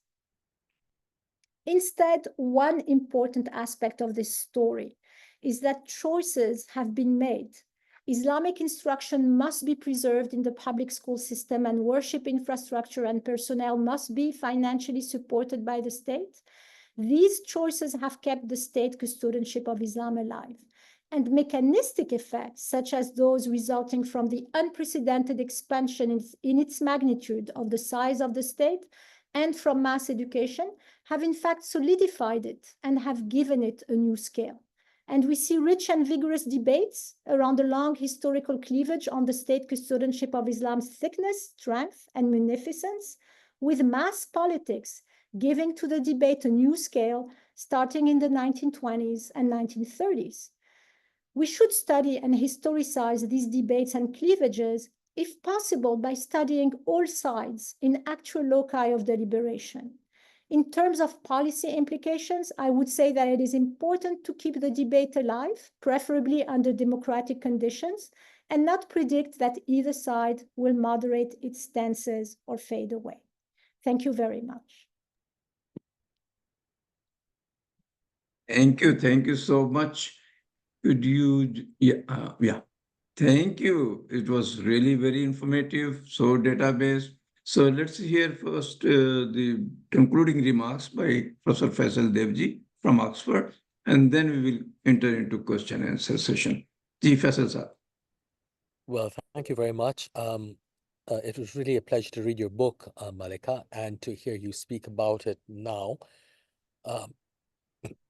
Instead, one important aspect of this story is that choices have been made. Islamic instruction must be preserved in the public school system, and worship infrastructure and personnel must be financially supported by the state. These choices have kept the state custodianship of Islam alive. And mechanistic effects, such as those resulting from the unprecedented expansion in its magnitude of the size of the state and from mass education, have in fact solidified it and have given it a new scale. And we see rich and vigorous debates around the long historical cleavage on the state custodianship of Islam's thickness, strength, and munificence, with mass politics giving to the debate a new scale starting in the 1920s and 1930s. We should study and historicize these debates and cleavages, if possible, by studying all sides in actual loci of deliberation. In terms of policy implications, I would say that it is important to keep the debate alive, preferably under democratic conditions, and not predict that either side will moderate its stances or fade away. Thank you very much. Thank you so much. Could you, yeah, thank you. It was really very informative, so database. So let's hear first the concluding remarks by Professor Faisal Devji from Oxford, and then we will enter into question and answer session. Ji Faisal sir. Well, thank you very much. It was really a pleasure to read your book, Malika, and to hear you speak about it now. Um,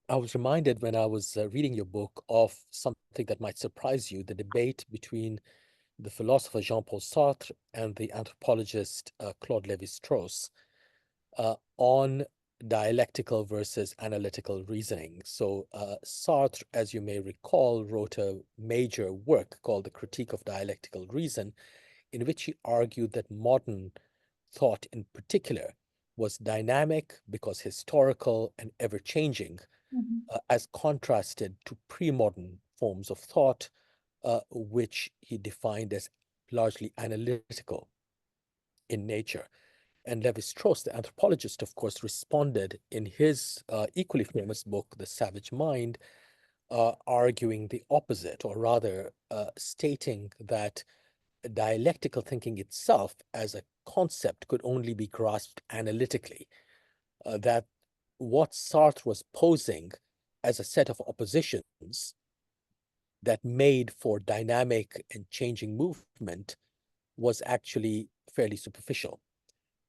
I was reminded when I was reading your book of something that might surprise you, the debate between the philosopher Jean-Paul Sartre and the anthropologist Claude Lévi-Strauss on dialectical versus analytical reasoning. So Sartre, as you may recall, wrote a major work called The Critique of Dialectical Reason, in which he argued that modern thought in particular was dynamic because historical and ever-changing, as contrasted to pre-modern forms of thought, which he defined as largely analytical in nature. And Levi-Strauss, the anthropologist, of course, responded in his equally famous book, The Savage Mind, arguing the opposite, or rather stating that dialectical thinking itself as a concept could only be grasped analytically, that what Sartre was posing as a set of oppositions that made for dynamic and changing movement was actually fairly superficial,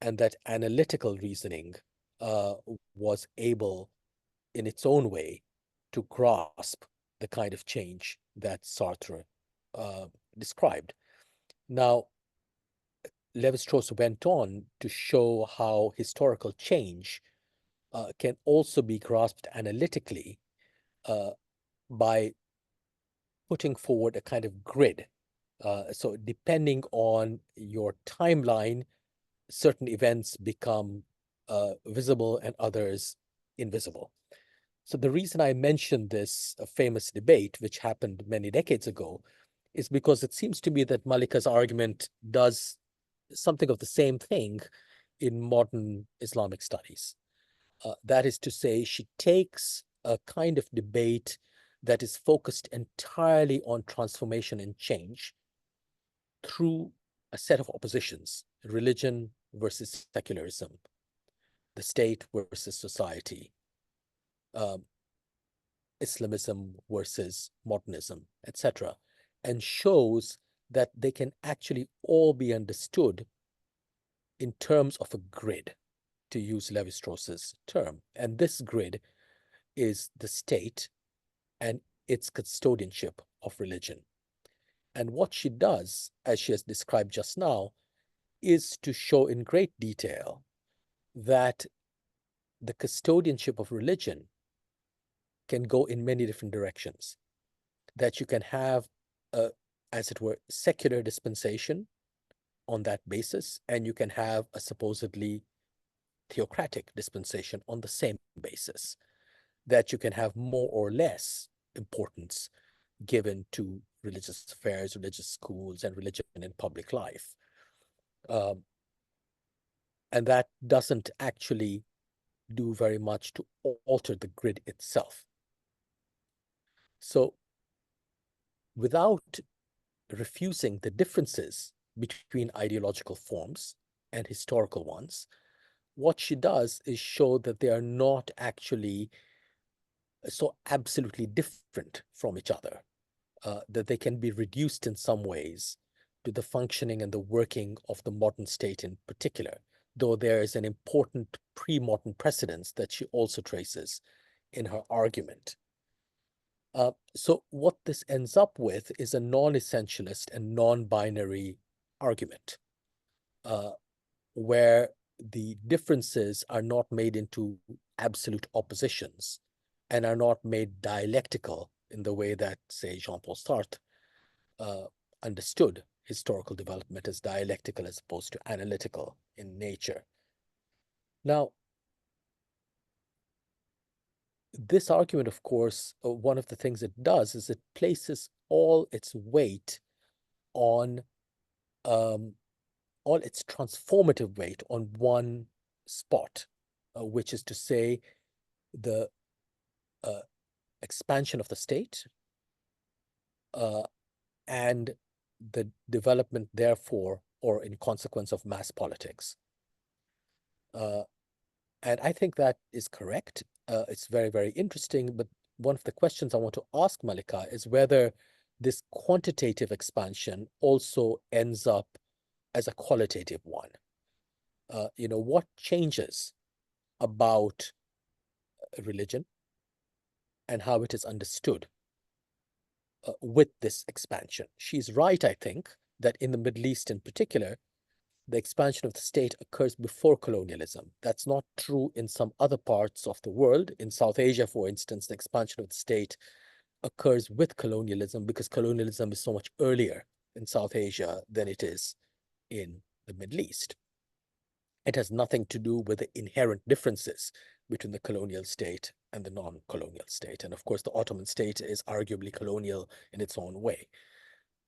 and that analytical reasoning uh, was able, in its own way, to grasp the kind of change that Sartre uh, described. Now, Levi-Strauss went on to show how historical change can also be grasped analytically uh, by putting forward a kind of grid. So depending on your timeline, certain events become visible and others invisible. So the reason I mentioned this famous debate, which happened many decades ago, is because it seems to me that Malika's argument does something of the same thing in modern Islamic studies. That is to say, she takes a kind of debate that is focused entirely on transformation and change through a set of oppositions: religion versus secularism, the state versus society, um, Islamism versus modernism, etc., and shows that they can actually all be understood in terms of a grid, to use Levi-Strauss's term. And this grid is the state and its custodianship of religion. And what she does, as she has described just now, is to show in great detail that the custodianship of religion can go in many different directions, that you can have a, as it were, secular dispensation on that basis, and you can have a supposedly theocratic dispensation on the same basis, that you can have more or less importance given to religious affairs, religious schools, and religion in public life. Um, and that doesn't actually do very much to alter the grid itself. So without refusing the differences between ideological forms and historical ones, what she does is show that they are not actually so absolutely different from each other, that they can be reduced in some ways to the functioning and the working of the modern state in particular, though there is an important pre-modern precedence that she also traces in her argument. So what this ends up with is a non-essentialist and non-binary argument, uh, where the differences are not made into absolute oppositions and are not made dialectical in the way that, say, Jean-Paul Sartre understood historical development as dialectical as opposed to analytical in nature. Now, this argument, of course, one of the things it does is it places all its weight on all its transformative weight on one spot, which is to say the uh, expansion of the state uh, and the development, therefore, or in consequence of mass politics. And I think that is correct. It's very, very interesting. But one of the questions I want to ask Malika is whether this quantitative expansion also ends up as a qualitative one. What changes about religion and how it is understood with this expansion? She's right, I think, that in the Middle East in particular, the expansion of the state occurs before colonialism. That's not true in some other parts of the world. In South Asia, for instance, the expansion of the state occurs with colonialism because colonialism is so much earlier in South Asia than it is in the Middle East. It has nothing to do with the inherent differences between the colonial state and the non-colonial state. And of course, the Ottoman state is arguably colonial in its own way.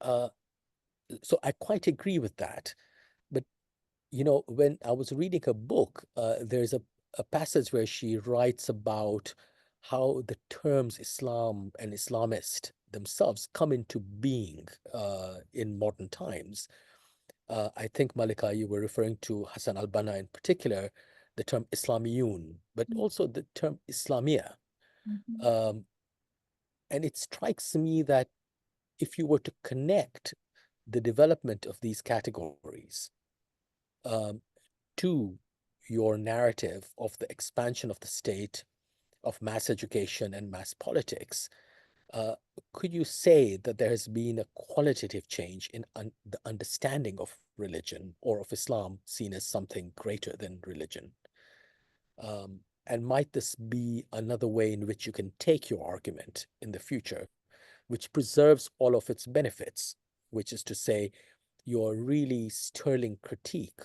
So I quite agree with that. But, when I was reading her book, there's a passage where she writes about how the terms Islam and Islamist themselves come into being in modern times. I think, Malika, you were referring to Hassan al-Banna in particular, the term Islamiyun, but also the term Islamia. And it strikes me that if you were to connect the development of these categories to your narrative of the expansion of the state, of mass education and mass politics, could you say that there has been a qualitative change in the understanding of religion or of Islam seen as something greater than religion? And might this be another way in which you can take your argument in the future, which preserves all of its benefits, which is to say, your really sterling critique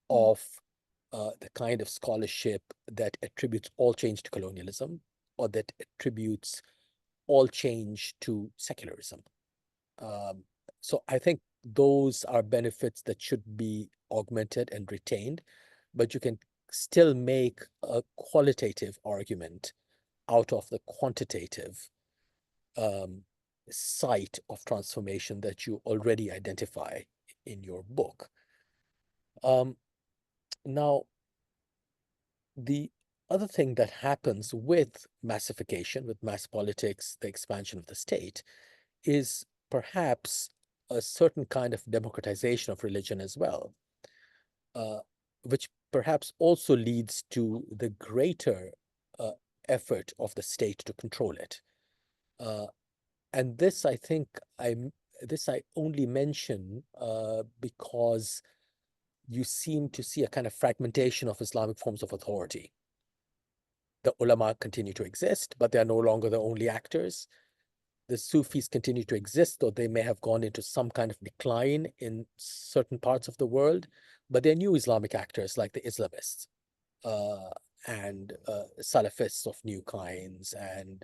of the kind of scholarship that attributes all change to colonialism or that attributes all change to secularism. So I think those are benefits that should be augmented and retained, but you can still make a qualitative argument out of the quantitative site of transformation that you already identify in your book. Now, the other thing that happens with massification, with mass politics, the expansion of the state, is perhaps a certain kind of democratization of religion as well, which perhaps also leads to the greater effort of the state to control it. And this, I think, I only mention because you seem to see a kind of fragmentation of Islamic forms of authority. The ulama continue to exist, but they are no longer the only actors. The Sufis continue to exist, though they may have gone into some kind of decline in certain parts of the world, but they're new Islamic actors like the Islamists and Salafists of new kinds and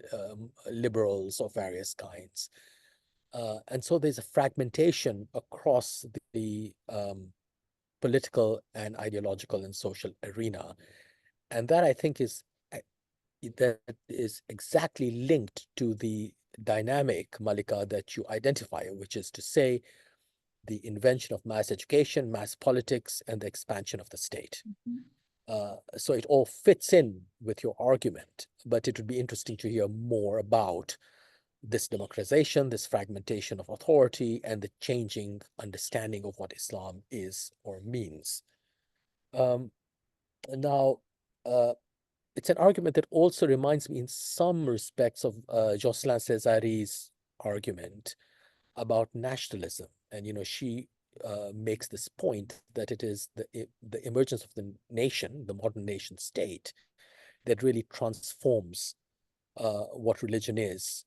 liberals of various kinds. And so there's a fragmentation across the political and ideological and social arena. And that, I think, is exactly linked to the dynamic, Malika, that you identify, which is to say the invention of mass education, mass politics, and the expansion of the state. So it all fits in with your argument, but it would be interesting to hear more about this democratization, this fragmentation of authority, and the changing understanding of what Islam is or means. Now, it's an argument that also reminds me in some respects of Jocelyn Césary's argument about nationalism. And, she makes this point that it is the emergence of the nation, the modern nation state, that really transforms what religion is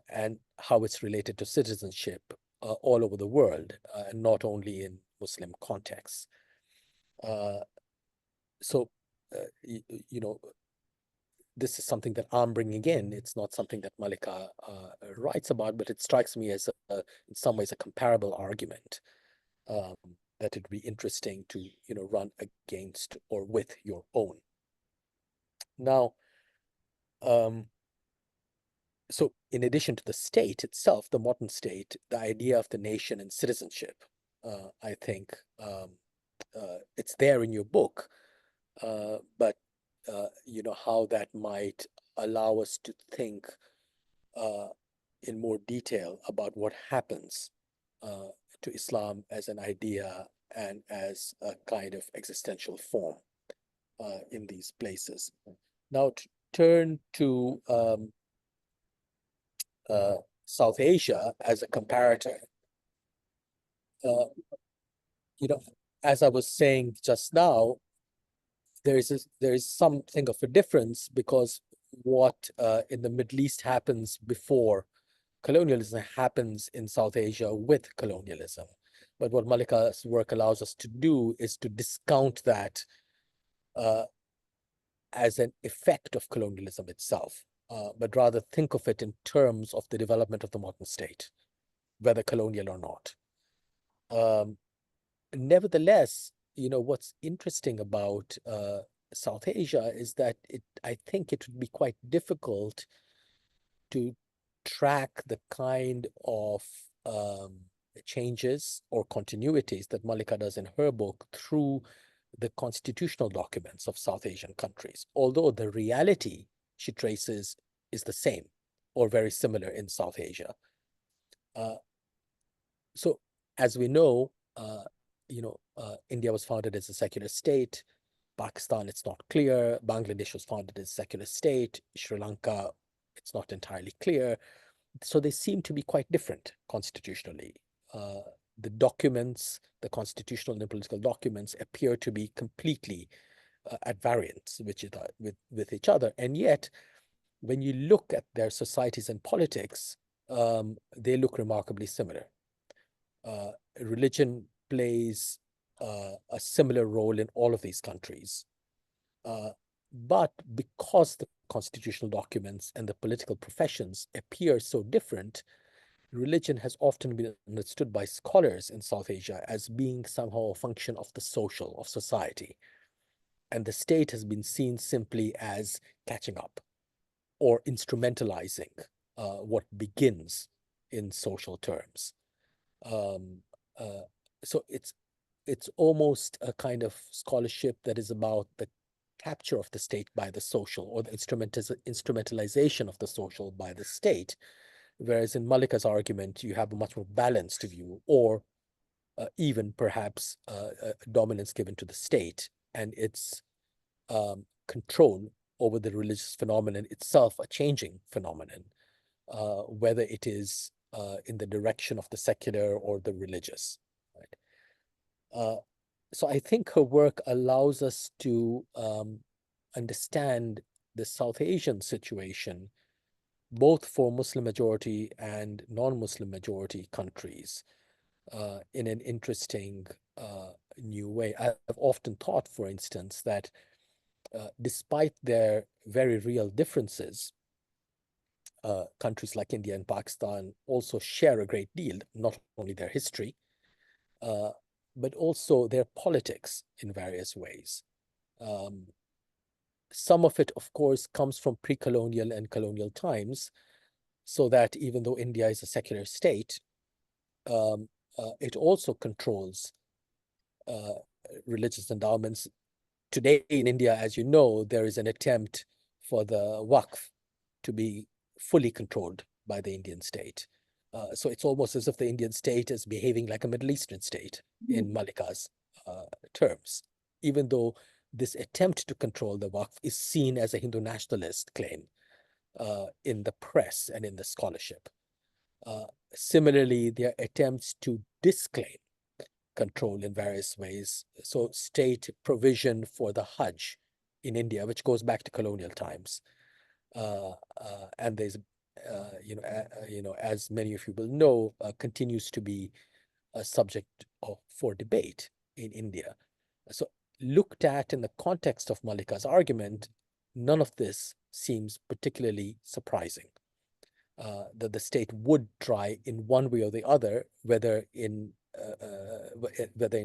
and how it's related to citizenship all over the world, and not only in Muslim contexts. So, this is something that I'm bringing in. It's not something that Malika writes about, but it strikes me as, in some ways, a comparable argument that it'd be interesting to, run against or with your own. Now, so in addition to the state itself, the modern state, the idea of the nation and citizenship, I think it's there in your book, but how that might allow us to think in more detail about what happens to Islam as an idea and as a kind of existential form in these places. Now, to turn to South Asia as a comparator, as I was saying just now, there is something of a difference, because what in the Middle East happens before colonialism happens in South Asia with colonialism. But what Malika's work allows us to do is to discount that as an effect of colonialism itself, but rather think of it in terms of the development of the modern state, whether colonial or not. Nevertheless, what's interesting about South Asia is that I think it would be quite difficult to track the kind of changes or continuities that Malika does in her book through the constitutional documents of South Asian countries, although the reality she traces is the same or very similar in South Asia. So, as we know, India was founded as a secular state. Pakistan, it's not clear. Bangladesh was founded as a secular state. Sri Lanka, it's not entirely clear. So they seem to be quite different constitutionally. The documents, the constitutional and political documents, appear to be completely at variance with each other. And yet, when you look at their societies and politics, they look remarkably similar. Religion plays a similar role in all of these countries. But because the constitutional documents and the political professions appear so different, religion has often been understood by scholars in South Asia as being somehow a function of the social, of society. And the state has been seen simply as catching up or instrumentalizing what begins in social terms. So it's almost a kind of scholarship that is about the capture of the state by the social, or the instrumentalization of the social by the state. Whereas in Malika's argument, you have a much more balanced view, or even perhaps dominance given to the state and its control over the religious phenomenon itself, a changing phenomenon, whether it is in the direction of the secular or the religious. Right? So I think her work allows us to understand the South Asian situation, both for Muslim majority and non-Muslim majority countries, in an interesting new way. I've often thought, for instance, that despite their very real differences, countries like India and Pakistan also share a great deal, not only their history, but also their politics in various ways. Some of it, of course, comes from pre-colonial and colonial times, so that even though India is a secular state, it also controls religious endowments. Today in India, as you know, there is an attempt for the Waqf to be fully controlled by the Indian state. So it's almost as if the Indian state is behaving like a Middle Eastern state in Malika's terms, even though this attempt to control the Waqf is seen as a Hindu nationalist claim in the press and in the scholarship. Similarly, there are attempts to disclaim control in various ways. So state provision for the Hajj in India, which goes back to colonial times. And there's, as many of you will know, continues to be a subject for debate in India. So looked at in the context of Malika's argument, none of this seems particularly surprising. That the state would try in one way or the other, whether in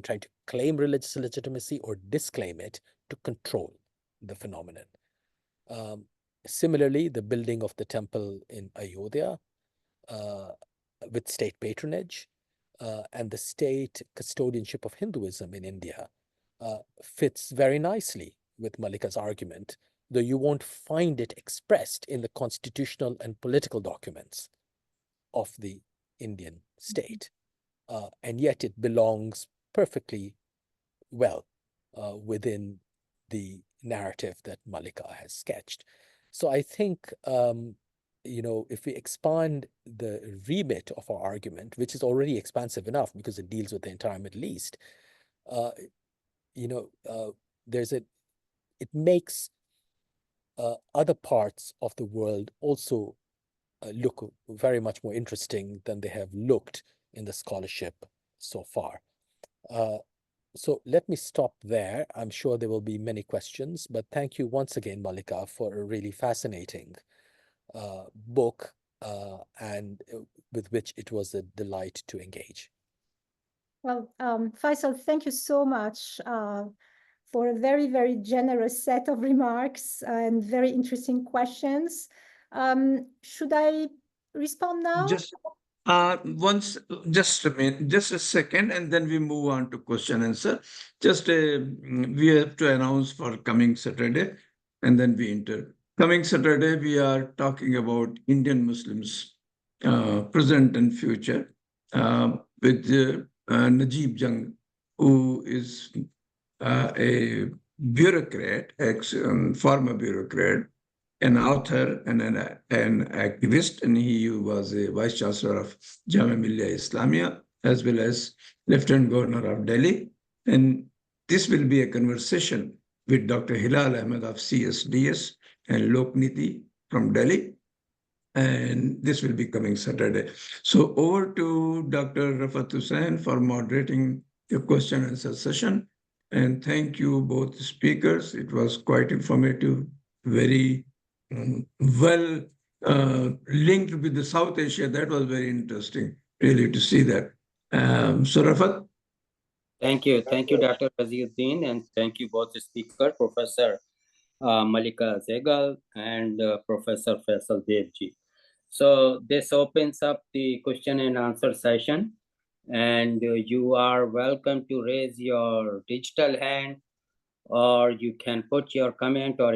trying to claim religious legitimacy or disclaim it, to control the phenomenon. Similarly, the building of the temple in Ayodhya with state patronage and the state custodianship of Hinduism in India fits very nicely with Malika's argument, though you won't find it expressed in the constitutional and political documents of the Indian state. and yet it belongs perfectly well within the narrative that Malika has sketched. So I think, if we expand the remit of our argument, which is already expansive enough because it deals with the entire Middle East, it makes other parts of the world also look very much more interesting than they have looked in the scholarship so far. So let me stop there. I'm sure there will be many questions, but thank you once again, Malika, for a really fascinating book and with which it was a delight to engage. Well, Faisal, thank you so much for a very, very generous set of remarks and very interesting questions. Should I respond now? Just just a minute, just a second, and then we move on to question answer. Just we have to announce for coming Saturday, and then we enter. Coming Saturday, we are talking about Indian Muslims, present and future, with Najib Jung, who is a bureaucrat, former bureaucrat, an author and an activist, and he was a vice chancellor of Jamia Millia Islamia, as well as Lieutenant Governor of Delhi. And this will be a conversation with Dr. Hilal Ahmed of CSDS and Lokniti from Delhi. And this will be coming Saturday. So over to Dr. Rafat Hussain for moderating the question and answer session. And thank you, both speakers. It was quite informative, very well linked with the South Asia. That was very interesting, really, to see that. So, Rafat? Thank you, Dr. Raziuddin, and thank you both speakers, Professor Malika Zeghal and Professor Faisal Devji. So this opens up the question and answer session, and you are welcome to raise your digital hand, or you can put your comment or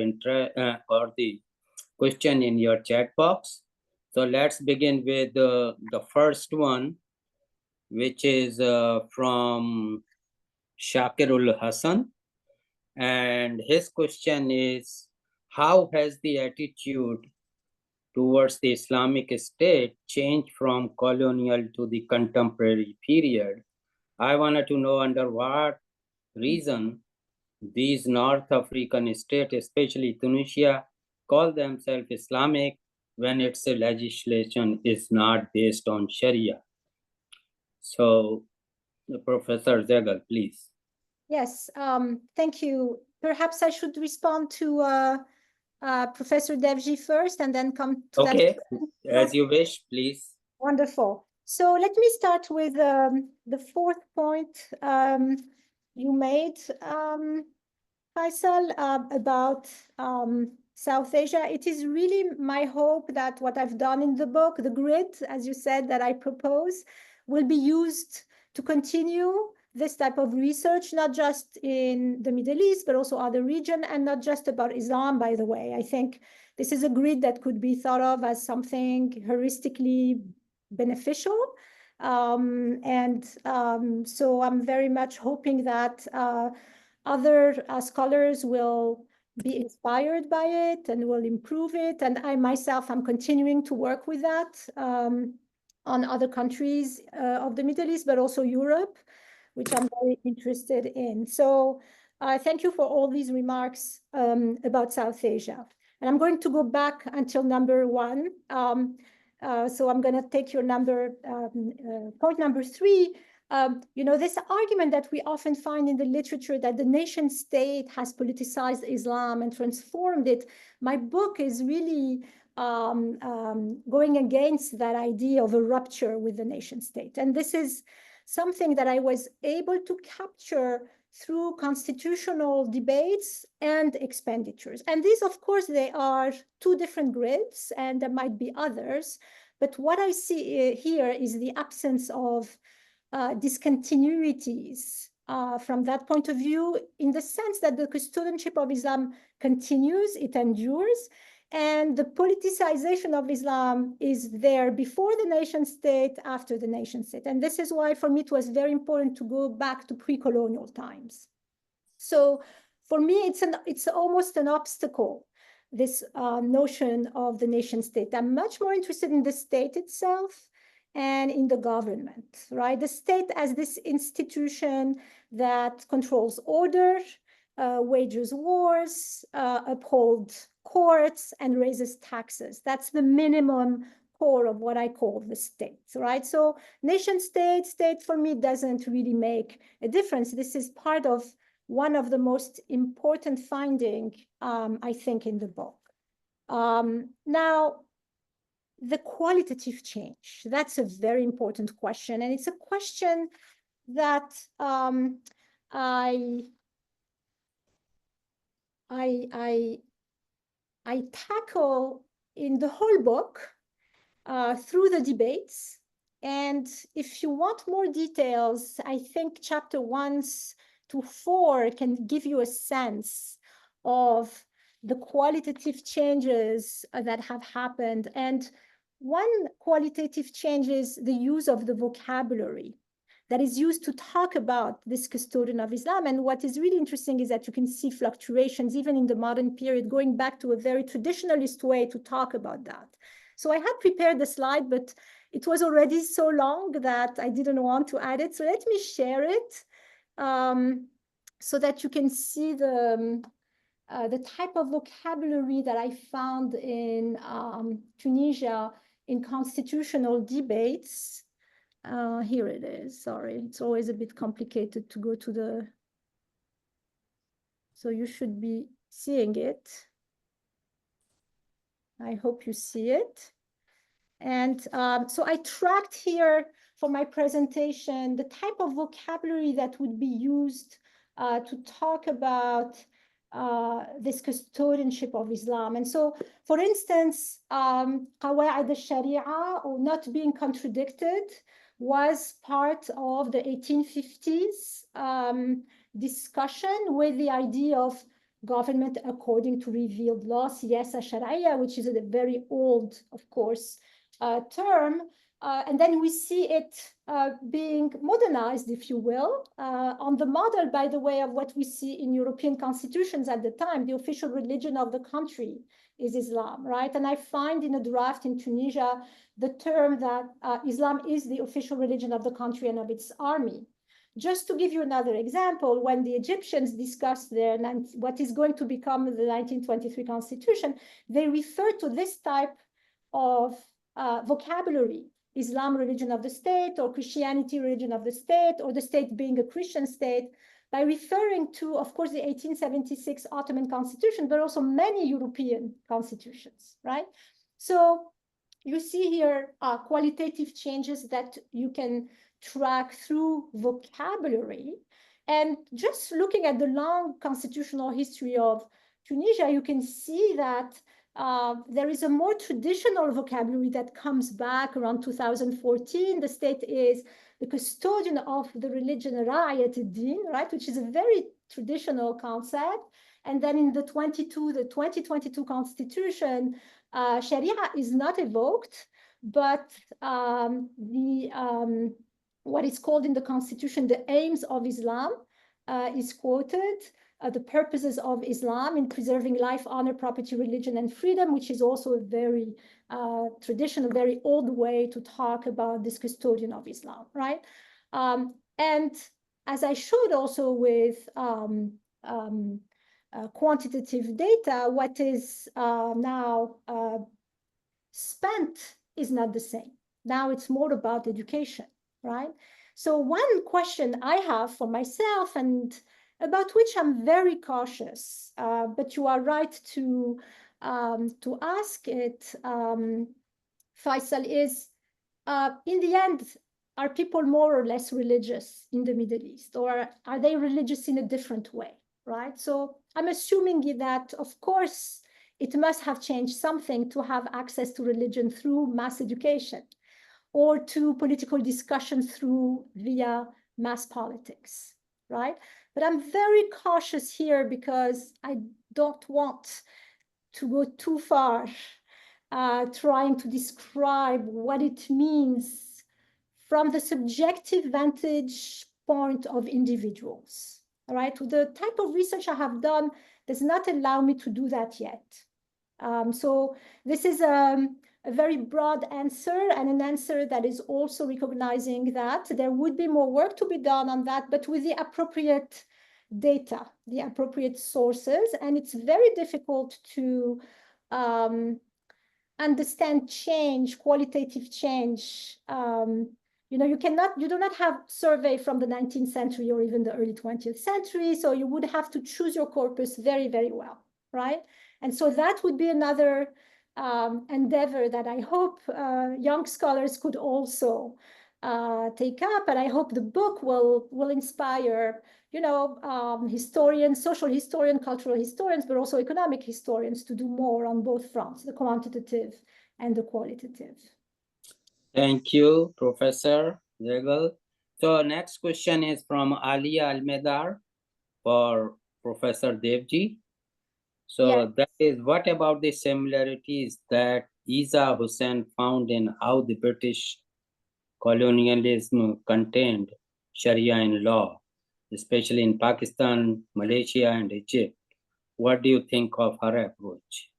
the question in your chat box. So let's begin with the first one, which is from Shakirul Hassan. And his question is, how has the attitude towards the Islamic State changed from colonial to the contemporary period? I wanted to know under what reason these North African states, especially Tunisia, call themselves Islamic when its legislation is not based on Sharia. So, Professor Zeghal, please. Yes, thank you. Perhaps I should respond to Professor Devji first and then come to okay, that. As you wish, please. Wonderful. So let me start with the fourth point you made, Faisal, about South Asia. It is really my hope that what I've done in the book, the grid, as you said, that I propose, will be used to continue this type of research, not just in the Middle East, but also other regions, and not just about Islam, by the way. I think this is a grid that could be thought of as something heuristically beneficial. So I'm very much hoping that other scholars will be inspired by it and will improve it. And I myself am continuing to work with that on other countries of the Middle East, but also Europe, which I'm very interested in. So thank you for all these remarks about South Asia. And I'm going to go back until number one. So I'm going to take your point number three. This argument that we often find in the literature that the nation state has politicized Islam and transformed it. My book is really going against that idea of a rupture with the nation state. And this is something that I was able to capture through constitutional debates and expenditures. And these, of course, they are two different grids, and there might be others. But what I see here is the absence of discontinuities from that point of view, in the sense that the custodianship of Islam continues, it endures, And the politicization of Islam is there before the nation state, after the nation state. And this is why, for me, it was very important to go back to pre-colonial times. So for me, it's almost an obstacle, this notion of the nation state. I'm much more interested in the state itself and in the government, right? The state as this institution that controls order, wages wars, upholds courts, and raises taxes. That's the minimum core of what I call the state, right? So nation state, state for me doesn't really make a difference. This is part of one of the most important findings, I think, in the book. Now, the qualitative change, that's a very important question. And it's a question that I tackle in the whole book through the debates. And if you want more details, I think chapter 1 to 4 can give you a sense of the qualitative changes that have happened. And one qualitative change is the use of the vocabulary that is used to talk about this custodian of Islam. And what is really interesting is that you can see fluctuations even in the modern period, going back to a very traditionalist way to talk about that. So I had prepared the slide, but it was already so long that I didn't want to add it. So let me share it so that you can see the type of vocabulary that I found in Tunisia in constitutional debates. Here it is, sorry. It's always a bit complicated to go to the, so you should be seeing it. I hope you see it. And so I tracked here for my presentation the type of vocabulary that would be used to talk about this custodianship of Islam. And so, for instance, Qawa'id al-Sharia, or not being contradicted, was part of the 1850s discussion with the idea of government according to revealed law, siyasa sharia, which is a very old, of course, term. And then we see it being modernized, if you will, on the model, by the way, of what we see in European constitutions at the time. The official religion of the country is Islam, right? And I find in a draft in Tunisia the term that Islam is the official religion of the country and of its army. Just to give you another example, when the Egyptians discussed their what is going to become the 1923 constitution, they refer to this type of vocabulary: Islam, religion of the state, or Christianity, religion of the state, or the state being a Christian state, by referring to, of course, the 1876 Ottoman Constitution, but also many European constitutions, right? So you see here qualitative changes that you can track through vocabulary. And just looking at the long constitutional history of Tunisia, you can see that there is a more traditional vocabulary that comes back around 2014. The state is the custodian of the religion, Ra'ayat ad-Din, right, which is a very traditional concept. And then in the 2022 constitution, Sharia is not evoked, but what is called in the constitution the aims of Islam is quoted. The purposes of Islam in preserving life, honor, property, religion, and freedom, which is also a very traditional, very old way to talk about this custodian of Islam, right? And as I showed also with quantitative data, what is now spent is not the same. Now it's more about education, right? So one question I have for myself, and about which I'm very cautious, but you are right to ask it, Faisal, is in the end, are people more or less religious in the Middle East, or are they religious in a different way, right? So I'm assuming that, of course, it must have changed something to have access to religion through mass education, or to political discussion via mass politics, right? But I'm very cautious here because I don't want to go too far, trying to describe what it means from the subjective vantage point of individuals. All right, the type of research I have done does not allow me to do that yet. So this is a very broad answer, and an answer that is also recognizing that there would be more work to be done on that, but with the appropriate data, the appropriate sources. And it's very difficult to understand change, qualitative change. You know, you do not have survey from the 19th century or even the early 20th century. So you would have to choose your corpus very, very well, right? And so that would be another endeavor that I hope young scholars could also take up. And I hope the book will inspire, you know, historians, social historians, cultural historians, but also economic historians to do more on both fronts, the quantitative and the qualitative. Thank you, Professor Zeghal. So next question is from Alia Almedar for Professor Devji. So Yes. that is, what about the similarities that Isa Hussain found in how the British colonialism contained Sharia in law, especially in Pakistan, Malaysia, and Egypt? What do you think of her approach?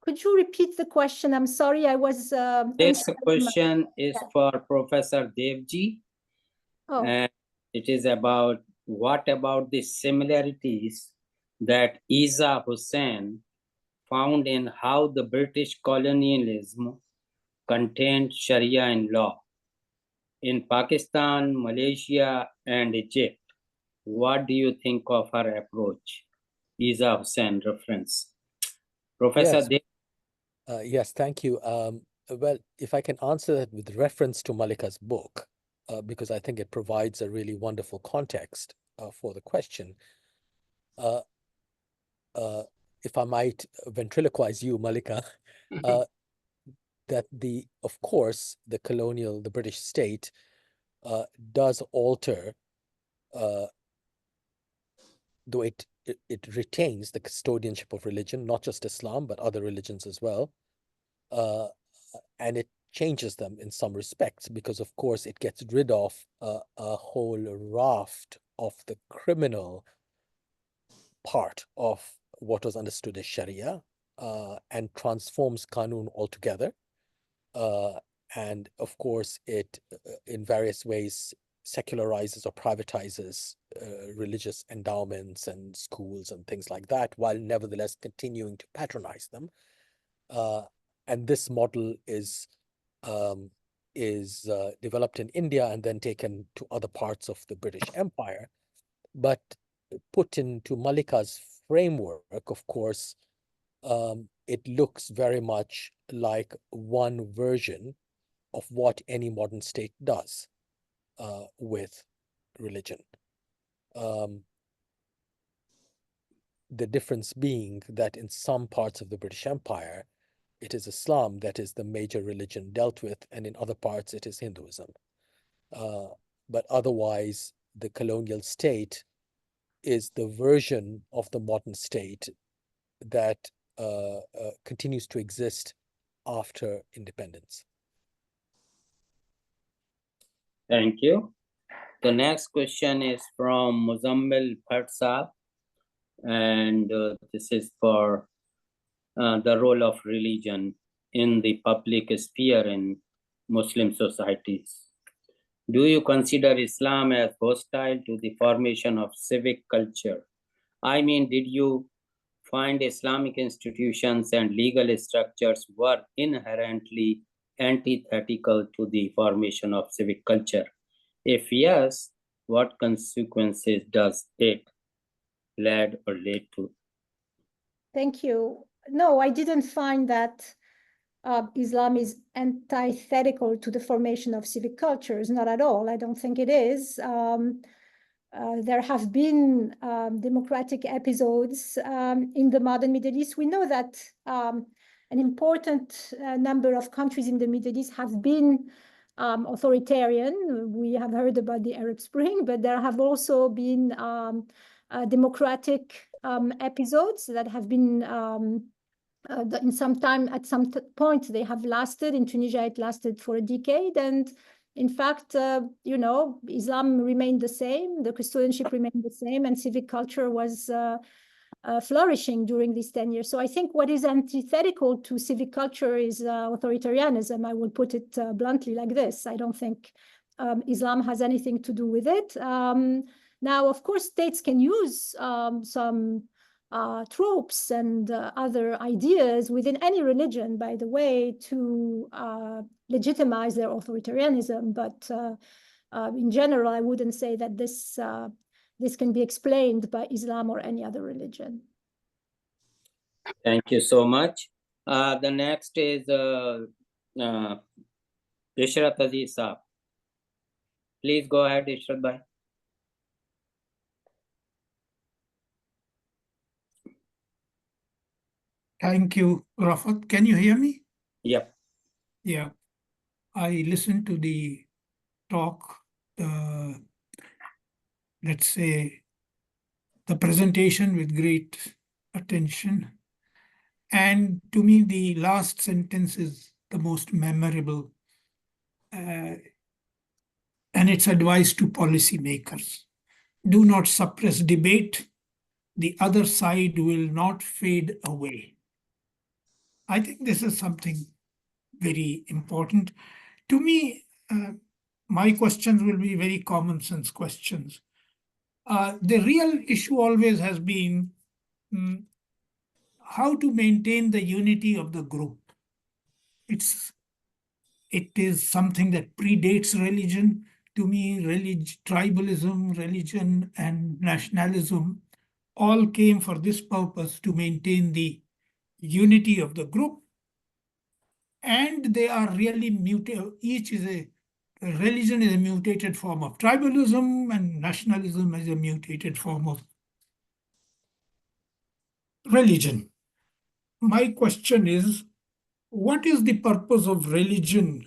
Could you repeat the question? I'm sorry, I was... This question is for Professor Devji. Oh. And it is about, what about the similarities that Isa Hussain found in how the British colonialism contained Sharia in law in Pakistan, Malaysia, and Egypt? What do you think of her approach? Isa Hussain reference. Professor Yes. Dev. Yes, thank you. Well, if I can answer that with reference to Malika's book, because I think it provides a really wonderful context for the question. If I might ventriloquize you, Malika, that of course, the British state does alter, though it retains the custodianship of religion, not just Islam, but other religions as well. And it changes them in some respects because, of course, it gets rid of a whole raft of the criminal part of what was understood as Sharia and transforms Qanun altogether. And of course, it in various ways secularizes or privatizes religious endowments and schools and things like that, while nevertheless continuing to patronize them. And this model is developed in India and then taken to other parts of the British Empire. But put into Malika's framework, of course, it looks very much like one version of what any modern state does with religion. The difference being that in some parts of the British Empire, it is Islam that is the major religion dealt with, and in other parts it is Hinduism. But otherwise, the colonial state is the version of the modern state that continues to exist after independence. Thank you. The next question is from Muzammil Bhatt, and this is for the role of religion in the public sphere in Muslim societies. Do you consider Islam as hostile to the formation of civic culture? I mean, did you find Islamic institutions and legal structures were inherently antithetical to the formation of civic culture? If yes, what consequences does it lead or lead to? Thank you. No, I didn't find that Islam is antithetical to the formation of civic cultures, not at all. I don't think it is. There have been democratic episodes in the modern Middle East. We know that an important number of countries in the Middle East have been authoritarian. We have heard about the Arab Spring, but there have also been democratic episodes that have been in some time, at some point, they have lasted. In Tunisia, it lasted for a decade. And in fact, you know, Islam remained the same, the custodianship remained the same, and civic culture was flourishing during these 10 years. So I think what is antithetical to civic culture is authoritarianism. I will put it bluntly like this. I don't think Islam has anything to do with it. Now, of course, states can use some tropes and other ideas within any religion, by the way, to legitimize their authoritarianism. But in general, I wouldn't say that this can be explained by Islam or any other religion. Thank you so much. The next is Ishrat Aziz Saab. Please go ahead, Ishrat Bhai. Thank you, Rafat. Can you hear me? Yep. Yeah. I listened to the talk, let's say, the presentation with great attention. And to me, the last sentence is the most memorable. And it's advice to policymakers. Do not suppress debate. The other side will not fade away. I think this is something very important. To me, my questions will be very common sense questions. The real issue always has been how to maintain the unity of the group. It is something that predates religion. To me, tribalism, religion, and nationalism all came for this purpose, to maintain the unity of the group. And they are really mutated. Religion is a mutated form of tribalism, and nationalism is a mutated form of religion. My question is, what is the purpose of religion?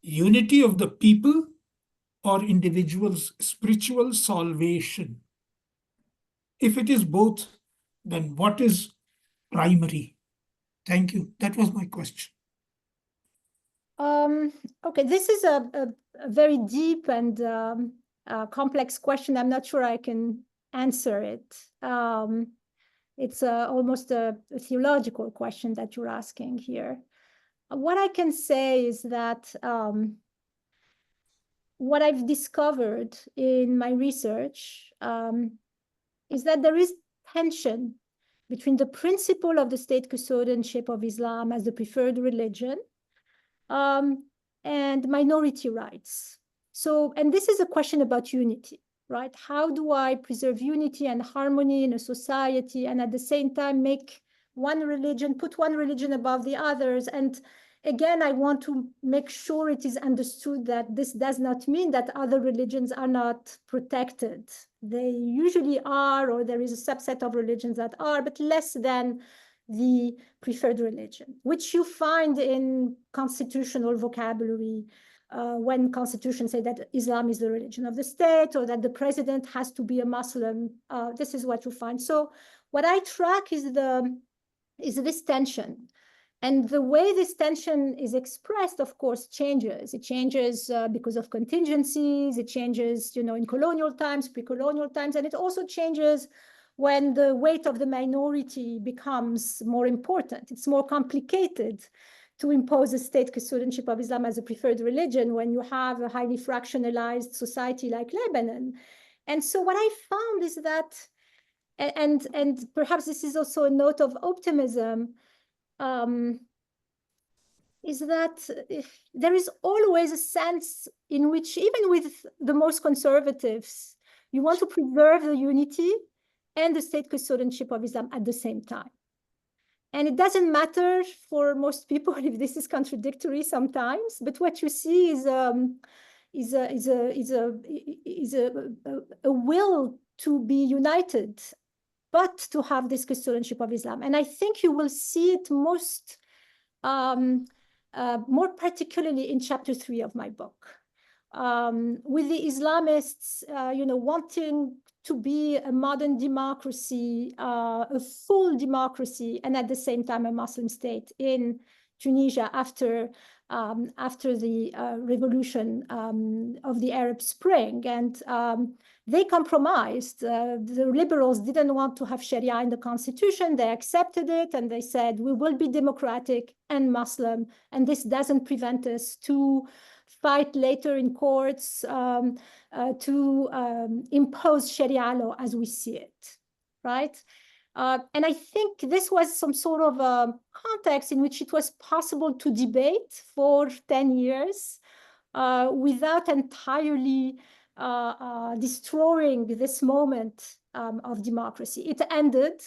Unity of the people or individuals' spiritual salvation? If it is both, then what is primary? Thank you. That was my question. Okay, this is a very deep and complex question. I'm not sure I can answer it. It's almost a theological question that you're asking here. What I can say is that what I've discovered in my research is that there is tension between the principle of the state custodianship of Islam as the preferred religion and minority rights. So, and this is a question about unity, right? How do I preserve unity and harmony in a society and at the same time make one religion, put one religion above the others? And again, I want to make sure it is understood that this does not mean that other religions are not protected. They usually are, or there is a subset of religions that are, but less than the preferred religion, which you find in constitutional vocabulary when constitutions say that Islam is the religion of the state or that the president has to be a Muslim. This is what you find. So what I track is this tension. And the way this tension is expressed, of course, changes. It changes because of contingencies. It changes, you know, in colonial times, pre-colonial times, and it also changes when the weight of the minority becomes more important. It's more complicated to impose a state custodianship of Islam as a preferred religion when you have a highly fractionalized society like Lebanon. And so what I found is that, and perhaps this is also a note of optimism, is that there is always a sense in which, even with the most conservatives, you want to preserve the unity and the state custodianship of Islam at the same time. And it doesn't matter for most people if this is contradictory sometimes, but what you see is a will to be united, but to have this custodianship of Islam. And I think you will see it most, more particularly in chapter 3 of my book. With the Islamists, you know, wanting to be a modern democracy, a full democracy, and at the same time a Muslim state in Tunisia after the revolution of the Arab Spring. And they compromised. The liberals didn't want to have Sharia in the constitution. They accepted it, and they said, we will be democratic and Muslim, and this doesn't prevent us to fight later in courts to impose Sharia law as we see it, right? And I think this was some sort of a context in which it was possible to debate for 10 years without entirely destroying this moment of democracy. It ended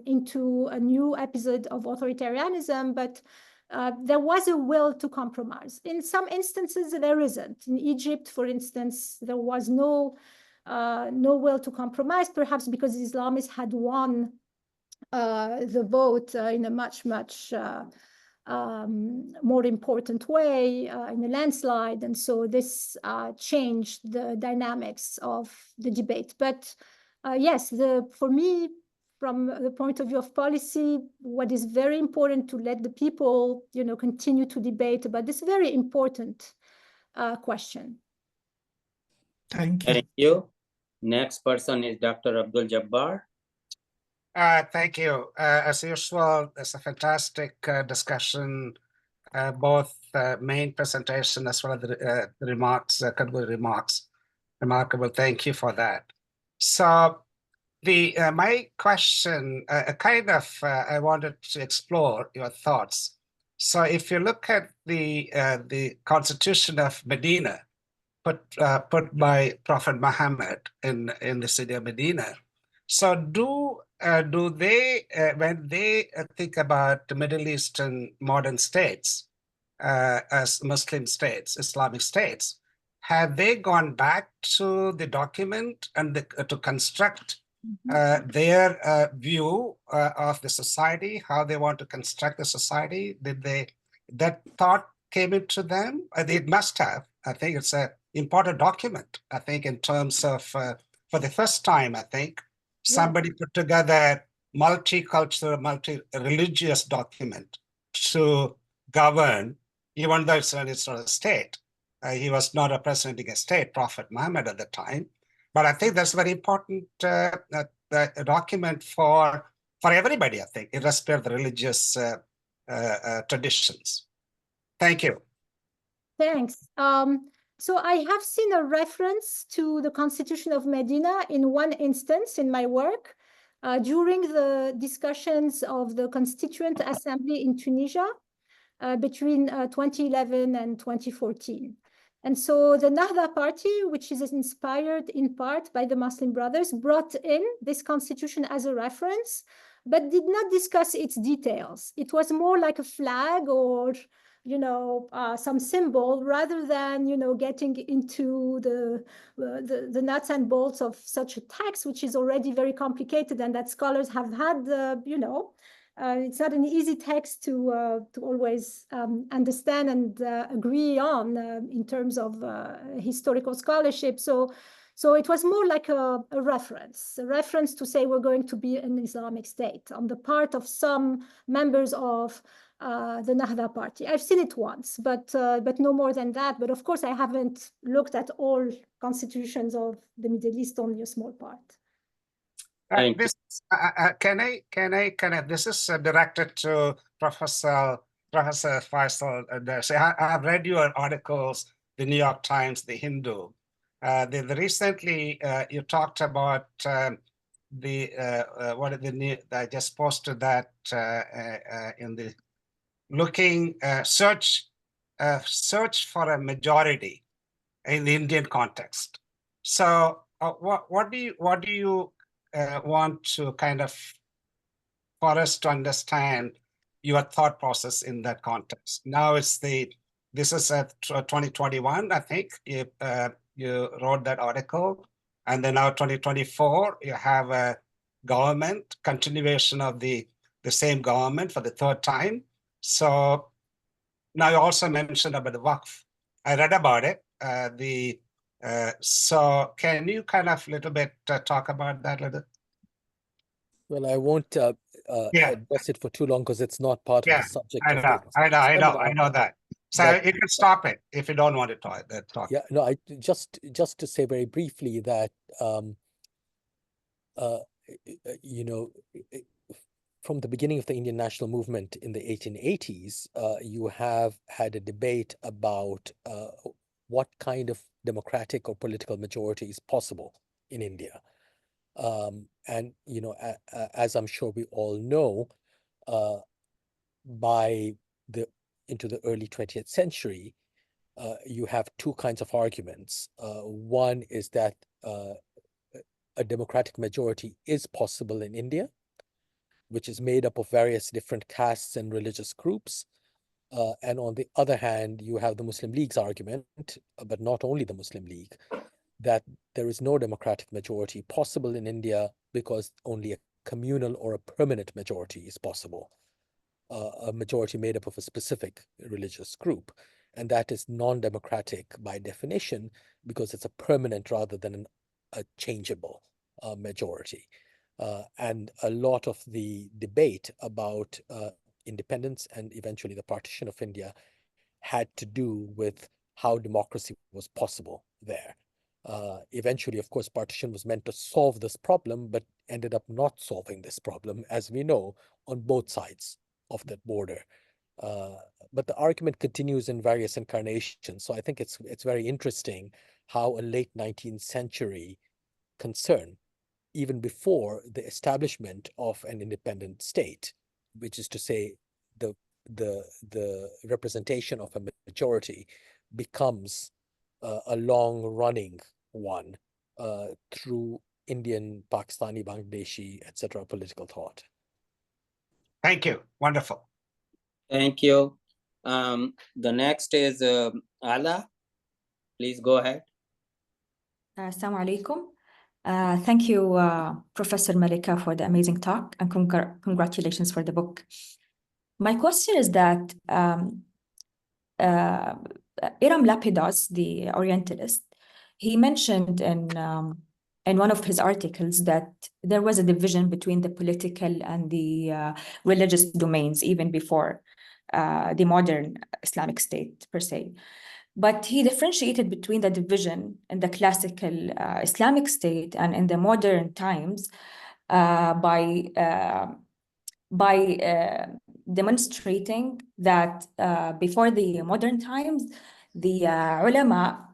into a new episode of authoritarianism, but there was a will to compromise. In some instances, there isn't. In Egypt, for instance, there was no will to compromise, perhaps because the Islamists had won the vote in a much more important way, in a landslide. And so this changed the dynamics of the debate. But yes, for me, from the point of view of policy, what is very important to let the people, continue to debate about this very important question. Thank you. Thank you. Next person is Dr. Abdul Jabbar. Thank you. As usual, it's a fantastic discussion, both main presentation as well as the remarks, concluding remarks. Remarkable. Thank you for that. So my question, I wanted to explore your thoughts. So if you look at the Constitution of Medina, put by Prophet Muhammad in the city of Medina. So do they, when they think about the Middle Eastern modern states as Muslim states, Islamic states, have they gone back to the document and to construct their view of the society, how they want to construct the society? That thought came into them? It must have. I think it's an important document. I think in terms of, for the first time, I think, somebody put together multicultural, multi-religious document to govern, even though it's not a state. He was not representing a state, Prophet Muhammad at the time. But I think that's a very important document for everybody, I think, irrespective of the religious traditions. Thank you. Thanks. So I have seen a reference to the Constitution of Medina in one instance in my work during the discussions of the Constituent Assembly in Tunisia between 2011 and 2014. And so the Nahda Party, which is inspired in part by the Muslim Brothers, brought in this constitution as a reference, but did not discuss its details. It was more like a flag or some symbol rather than, getting into the nuts and bolts of such a text, which is already very complicated and that scholars have had, it's not an easy text to always understand and agree on in terms of historical scholarship. So it was more like a reference to say we're going to be an Islamic state on the part of some members of the Nahda Party. I've seen it once, but no more than that. But of course, I haven't looked at all constitutions of the Middle East, only a small part. This this is directed to Professor Faisal. I have read your articles, the New York Times, the Hindu. Recently, you talked about I just posted that in the search for a majority in the Indian context. So what do you want to kind of for us to understand your thought process in that context? Now this is 2021, I think you wrote that article, and then now 2024 you have a government continuation of the same government for the third time. So now you also mentioned about the Waqf. I read about it. So can you kind of little bit talk about that a little? Well, I won't Yeah. address it for too long because it's not part of Yeah, the subject I of know, this I seminar. know that. So But you can stop it if you don't want to talk. yeah, no, I just to say very briefly that you know, from the beginning of the Indian national movement in the 1880s, you have had a debate about what kind of democratic or political majority is possible in India. And, you know, as I'm sure we all know, by the into the early 20th century, you have two kinds of arguments. One is that a democratic majority is possible in India, which is made up of various different castes and religious groups. And on the other hand, you have the Muslim League's argument, but not only the Muslim League, that there is no democratic majority possible in India because only a communal or a permanent majority is possible, a majority made up of a specific religious group. And that is non-democratic by definition because it's a permanent rather than a changeable majority. And a lot of the debate about independence and eventually the partition of India had to do with how democracy was possible there. Eventually, of course, partition was meant to solve this problem, but ended up not solving this problem, as we know, on both sides of that border. But the argument continues in various incarnations. So I think it's very interesting how a late 19th century concern, even before the establishment of an independent state, which is to say the representation of a majority becomes a long-running one through Indian, Pakistani, Bangladeshi, etc. political thought. Thank you. Wonderful. Thank you. The next is Ala. Please go ahead. Assalamu alaikum. Thank you, Professor Malika, for the amazing talk, and congratulations for the book. My question is that Iram Lapidos, the Orientalist, he mentioned in one of his articles that there was a division between the political and the religious domains even before the modern Islamic State per se. But he differentiated between the division in the classical Islamic State and in the modern times by demonstrating that before the modern times, the ulama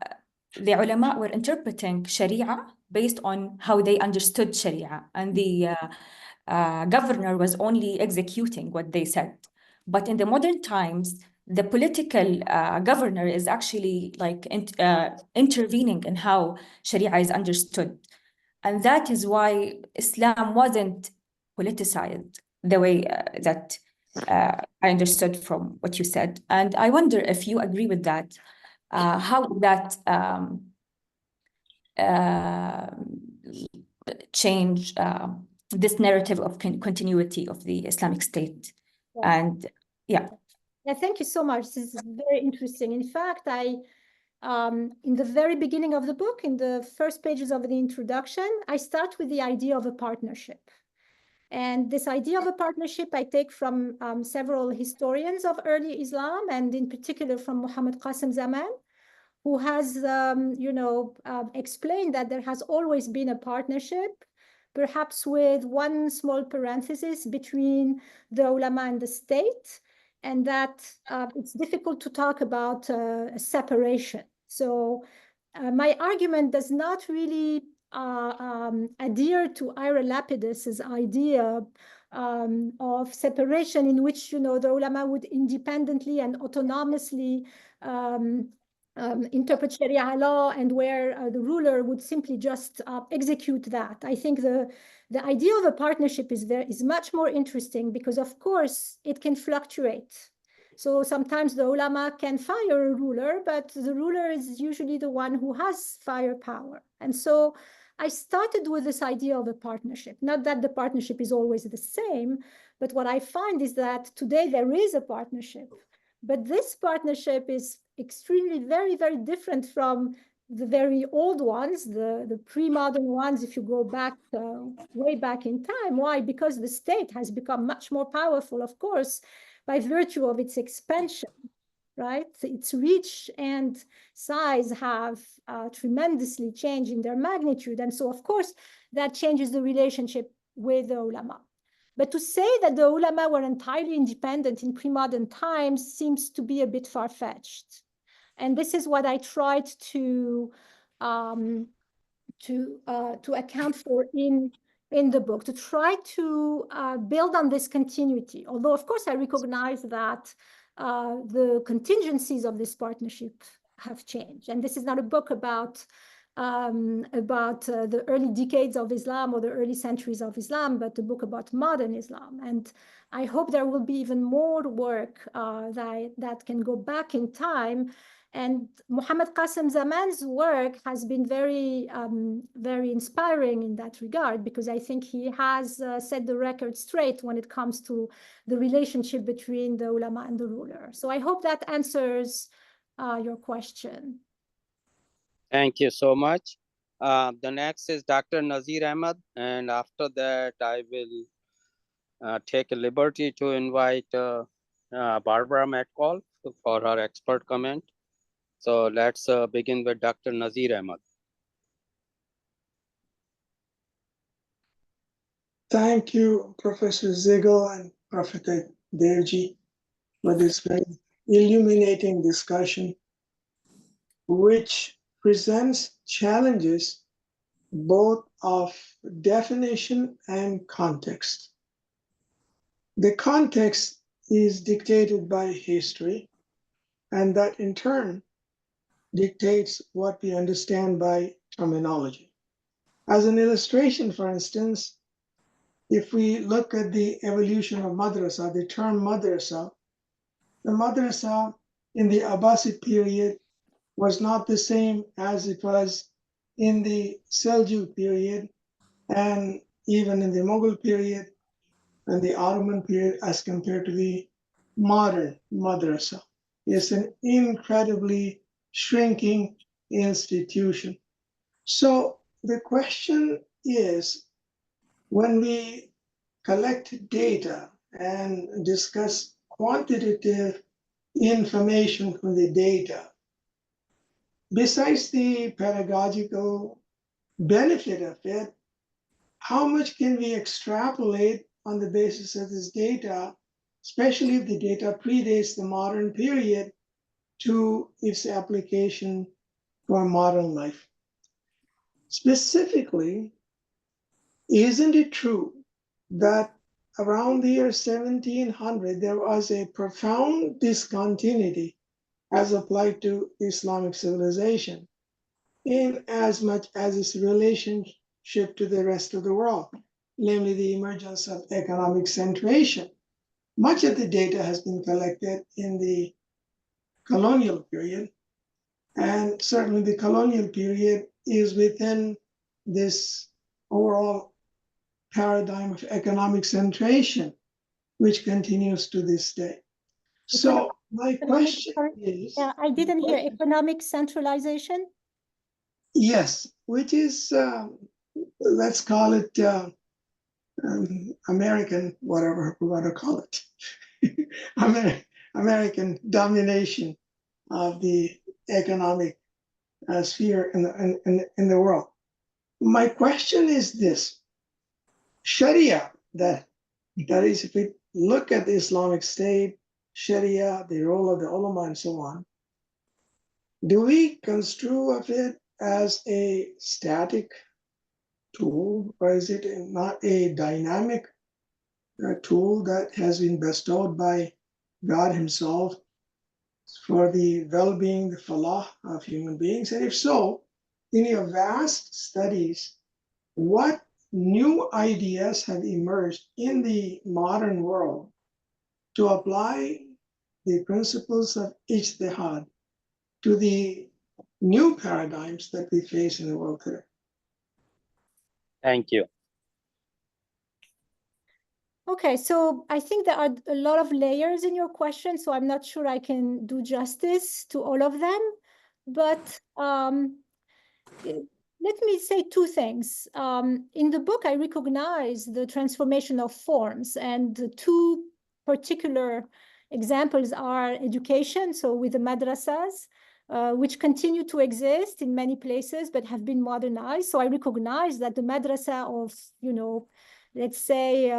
were interpreting Sharia based on how they understood Sharia, and the governor was only executing what they said. But in the modern times, the political governor is actually like intervening in how Sharia is understood. And that is why Islam wasn't politicized the way that I understood from what you said. And I wonder if you agree with that, how that change this narrative of continuity of the Islamic State. Yeah. And yeah. Yeah, thank you so much. This is very interesting. In fact, in the very beginning of the book, in the first pages of the introduction, I start with the idea of a partnership. And this idea of a partnership I take from several historians of early Islam, and in particular from Muhammad Qasim Zaman, who has, explained that there has always been a partnership, perhaps with one small parenthesis between the ulama and the state, and that it's difficult to talk about a separation. So my argument does not really adhere to Ira Lapidus's idea of separation, in which the ulama would independently and autonomously interpret Sharia law, and where the ruler would simply just execute that. I think the idea of a partnership is much more interesting, because of course it can fluctuate. So sometimes the ulama can fire a ruler, but the ruler is usually the one who has firepower. And so I started with this idea of a partnership. Not that the partnership is always the same, but what I find is that today there is a partnership. But this partnership is extremely, very, very different from the very old ones, the pre-modern ones, if you go back way back in time. Why? Because the state has become much more powerful, of course, by virtue of its expansion, right? Its reach and size have tremendously changed in their magnitude. And so, of course, that changes the relationship with the ulama. But to say that the ulama were entirely independent in pre-modern times seems to be a bit far-fetched. And this is what I tried to account for in the book, to try to build on this continuity. Although, of course, I recognize that the contingencies of this partnership have changed. And this is not a book about the early decades of Islam or the early centuries of Islam, but a book about modern Islam. And I hope there will be even more work that can go back in time. And Muhammad Qasim Zaman's work has been very, very inspiring in that regard, because I think he has set the record straight when it comes to the relationship between the ulama and the ruler. So I hope that answers your question. Thank you so much. The next is Dr. Nazir Ahmed, and after that, I will take a liberty to invite Barbara Metcalf for her expert comment. So let's begin with Dr. Nazir Ahmed. Thank you, Professor Zeghal and Prophet Devji, for this very illuminating discussion, which presents challenges both of definition and context. The context is dictated by history, and that in turn dictates what we understand by terminology. As an illustration, for instance, if we look at the evolution of madrasa, the term madrasa, the madrasa in the Abbasid period was not the same as it was in the Seljuk period, and even in the Mughal period and the Ottoman period as compared to the modern madrasa. It's an incredibly shrinking institution. So the question is, when we collect data and discuss quantitative information from the data, besides the pedagogical benefit of it, how much can we extrapolate on the basis of this data, especially if the data predates the modern period, to its application for modern life? Specifically, isn't it true that around the year 1700, there was a profound discontinuity as applied to Islamic civilization in as much as its relationship to the rest of the world, namely the emergence of economic centration? Much of the data has been collected in the colonial period, and certainly the colonial period is within this overall paradigm of economic centration, which continues to this day. So my question is... Yeah, I didn't hear economic centralization. Yes, which is, let's call it American, whatever we want to call it, American domination of the economic sphere in the world. My question is this: Sharia, that is, if we look at the Islamic State, Sharia, the role of the ulama, and so on, do we construe of it as a static tool, or is it not a dynamic tool that has been bestowed by God Himself for the well-being, the falah of human beings? And if so, in your vast studies, what new ideas have emerged in the modern world to apply the principles of ijtihad to the new paradigms that we face in the world today? Thank you. Okay, so I think there are a lot of layers in your question, so I'm not sure I can do justice to all of them. But let me say two things. In the book, I recognize the transformation of forms, and the two particular examples are education, so with the madrasas, which continue to exist in many places but have been modernized. So I recognize that the madrasa of, let's say,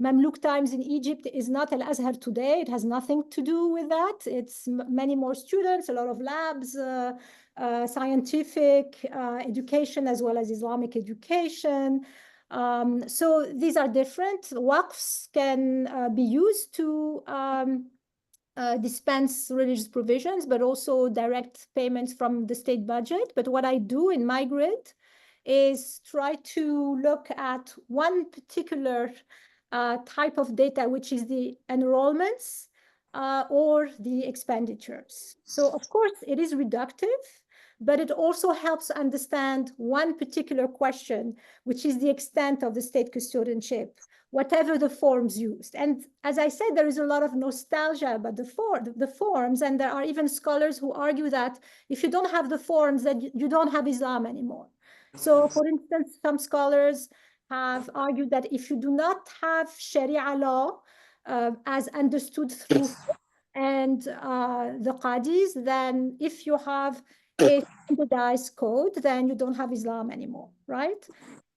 Mamluk times in Egypt is not Al-Azhar today. It has nothing to do with that. It's many more students, a lot of labs, scientific education, as well as Islamic education. So these are different. Waqfs can be used to dispense religious provisions, but also direct payments from the state budget. But what I do in my grid is try to look at one particular type of data, which is the enrollments or the expenditures. So of course it is reductive, but it also helps understand one particular question, which is the extent of the state custodianship, whatever the forms used. And as I said, there is a lot of nostalgia about the forms, and there are even scholars who argue that if you don't have the forms, then you don't have Islam anymore. So for instance, some scholars have argued that if you do not have Sharia law as understood through and the qadis, then if you have a standardized code, then you don't have Islam anymore, right?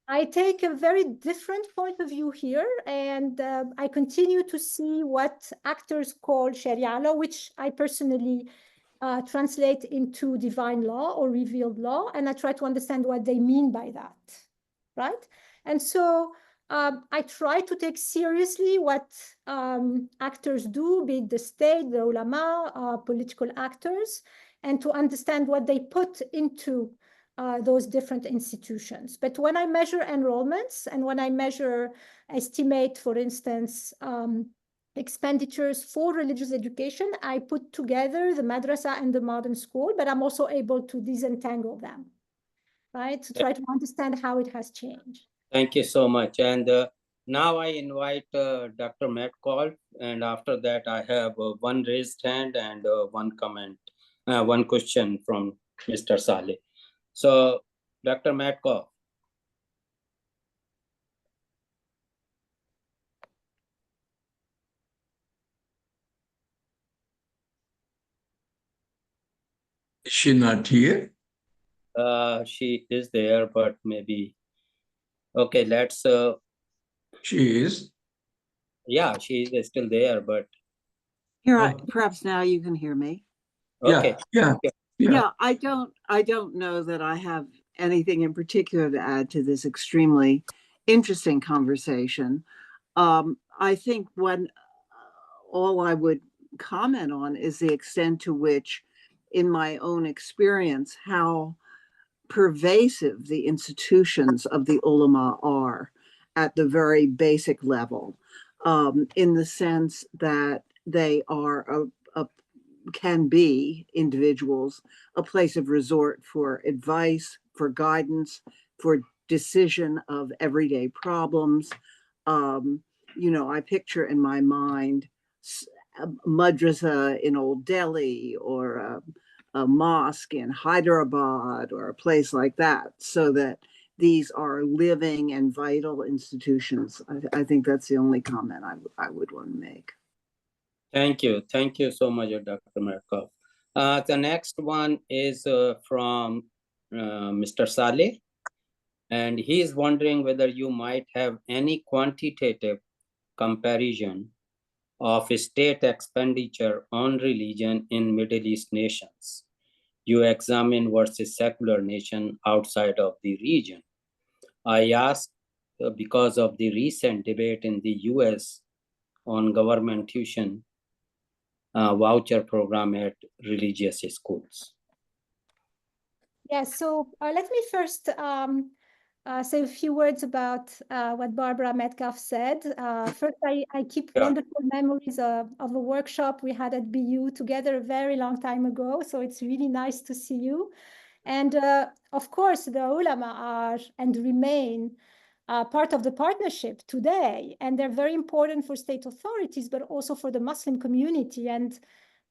I take a very different point of view here, and I continue to see what actors call Sharia law, which I personally translate into divine law or revealed law, and I try to understand what they mean by that, right? And so I try to take seriously what actors do, be it the state, the ulama, political actors, and to understand what they put into those different institutions. But when I measure enrollments and when I estimate, for instance, expenditures for religious education, I put together the madrasa and the modern school, but I'm also able to disentangle them, right? To try to understand how it has changed. Thank you so much. And now I invite Dr. Metcalf, and after that I have one raised hand and one comment, one question from Mr. Saleh. So, Dr. Metcalf. Is she not here? She is there, but maybe. Okay, let's. She is. Yeah, she is still there, but. Here, perhaps now you can hear me. Okay. Yeah. I don't know that I have anything in particular to add to this extremely interesting conversation. I think all I would comment on is the extent to which, in my own experience, how pervasive the institutions of the ulama are at the very basic level, in the sense that they are can be individuals, a place of resort for advice, for guidance, for decision of everyday problems. I picture in my mind a madrasa in Old Delhi or a mosque in Hyderabad or a place like that, so that these are living and vital institutions. I think that's the only comment I would want to make. Thank you. Thank you so much, Dr. Metcalf. The next one is from Mr. Saleh, and he is wondering whether you might have any quantitative comparison of state expenditure on religion in Middle East nations. You examine versus secular nation outside of the region. I ask because of the recent debate in the US on government tuition voucher program at religious schools. Yes, so let me first say a few words about what Barbara Metcalf said. First, I keep wonderful memories of a workshop we had at BU together a very long time ago, so it's really nice to see you. And of course, the ulama are and remain part of the partnership today, and they're very important for state authorities, but also for the Muslim community. And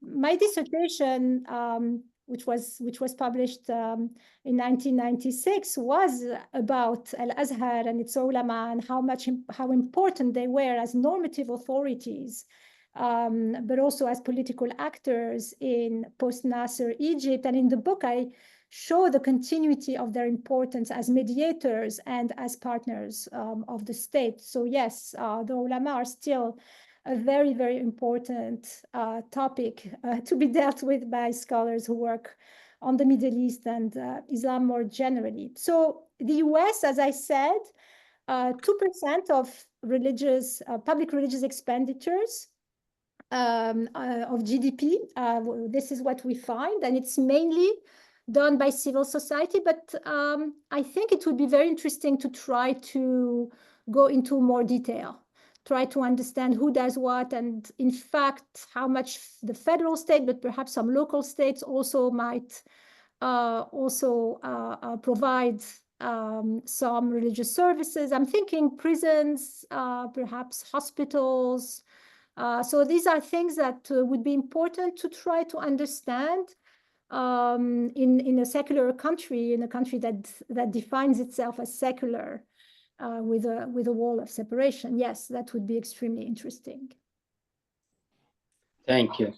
my dissertation which was published in 1996, was about Al-Azhar and its ulama and how important they were as normative authorities, but also as political actors in post-Nasser Egypt. And in the book, I show the continuity of their importance as mediators and as partners of the state. So yes, the ulama are still a very, very important topic to be dealt with by scholars who work on the Middle East and Islam more generally. So the US, as I said, 2% of public religious expenditures of GDP. This is what we find, and it's mainly done by civil society, but I think it would be very interesting to try to go into more detail, try to understand who does what, and in fact, how much the federal state, but perhaps some local states also might provide some religious services. I'm thinking prisons, perhaps hospitals. So these are things that would be important to try to understand in a secular country, in a country that defines itself as secular, with a wall of separation. Yes, that would be extremely interesting. Thank you.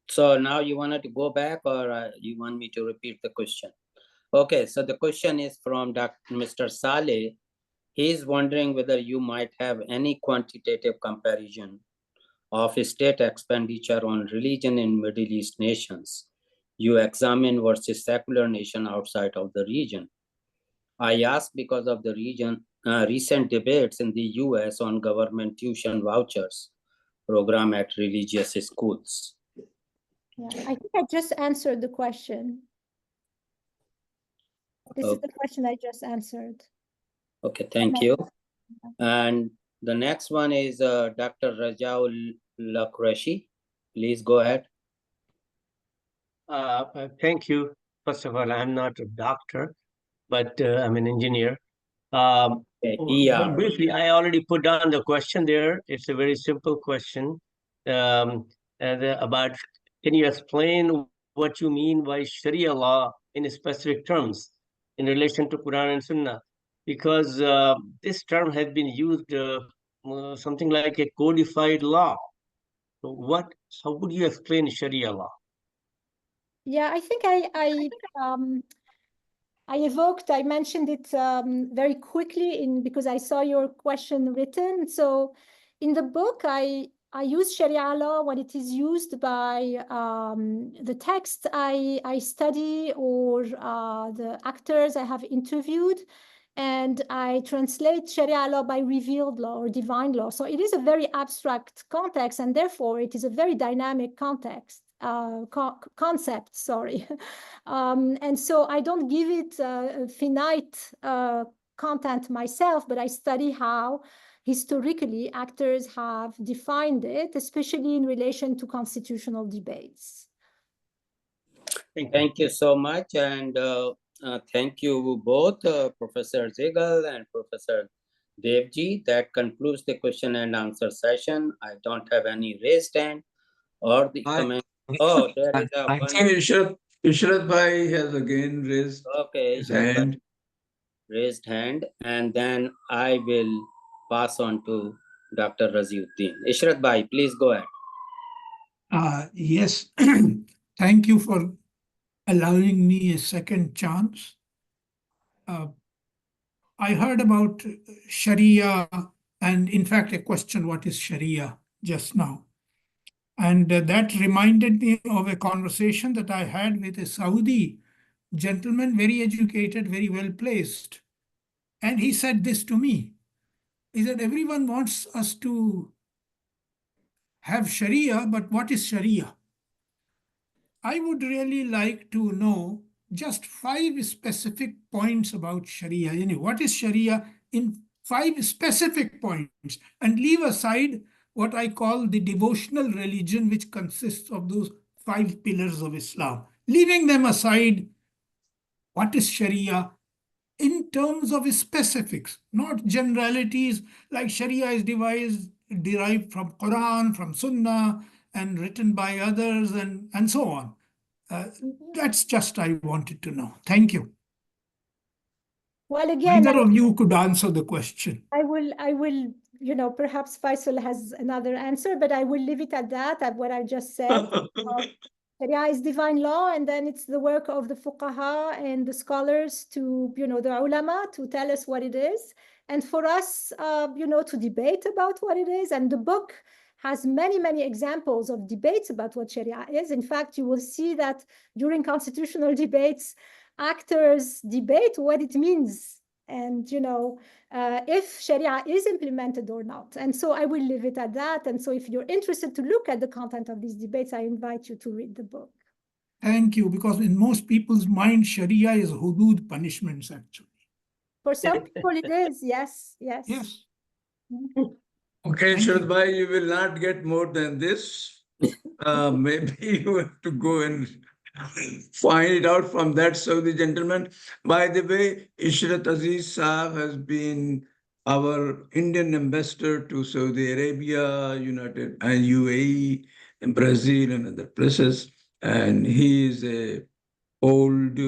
So now you wanted to go back, or you want me to repeat the question? Okay, so the question is from Mr. Saleh. He's wondering whether you might have any quantitative comparison of state expenditure on religion in Middle East nations you examine versus secular nation outside of the region. I ask because of the recent debates in the US on government tuition vouchers program at religious schools. Yeah, I think I just answered the question. This is the question I just answered. Okay, thank you. And the next one is Dr. Rajaul Lakreshi. Please go ahead. Thank you. First of all, I'm not a doctor, but I'm an engineer. Briefly, I already put down the question there. It's a very simple question about, can you explain what you mean by Sharia law in specific terms in relation to Quran and Sunnah? Because this term has been used something like a codified law. So how would you explain Sharia law? Yeah, I think I mentioned it very quickly because I saw your question written. So in the book, I use Sharia law when it is used by the text I study or the actors I have interviewed, and I translate Sharia law by revealed law or divine law. So it is a very abstract context, and therefore it is a very dynamic concept, sorry. And so I don't give it a finite content myself, but I study how historically actors have defined it, especially in relation to constitutional debates. Thank you so much. And thank you both, Professor Zeghal and Professor Devji. That concludes the question and answer session. I don't have any raised hand or the comment. Oh, there is I think Ishrat Bhai has again raised his hand. Raised hand, and then I will pass on to Dr. Raziuddin. Ishrat Bhai, please go ahead. Yes, thank you for allowing me a second chance. I heard about Sharia and in fact a question, what is Sharia, just now. And that reminded me of a conversation that I had with a Saudi gentleman, very educated, very well placed. And he said this to me. He said, everyone wants us to have Sharia, but what is Sharia? I would really like to know just 5 specific points about Sharia. What is Sharia in 5 specific points, and leave aside what I call the devotional religion, which consists of those 5 pillars of Islam. Leaving them aside, what is Sharia in terms of specifics, not generalities like Sharia is derived from Quran, from Sunnah, and written by others and so on. That's just I wanted to know. Thank you. Well, again, Neither of you could answer the question. I will, perhaps Faisal has another answer, but I will leave it at that, at what I just said. Sharia is divine law, and then it's the work of the fuqaha and the scholars to, the ulama, to tell us what it is, and for us, to debate about what it is. And the book has many, many examples of debates about what Sharia is. In fact, you will see that during constitutional debates, actors debate what it means and, if Sharia is implemented or not. And so I will leave it at that. And so if you're interested to look at the content of these debates, I invite you to read the book. Thank you, because in most people's mind, Sharia is hudud punishments, actually. For some people it is, yes, yes. Yes. Okay, Thank you. Sharad Bhai, you will not get more than this. Maybe you have to go and find it out from that Saudi gentleman. By the way, Ishrat Aziz Saab has been our Indian ambassador to Saudi Arabia, United and UAE, and Brazil and other places. And he is a old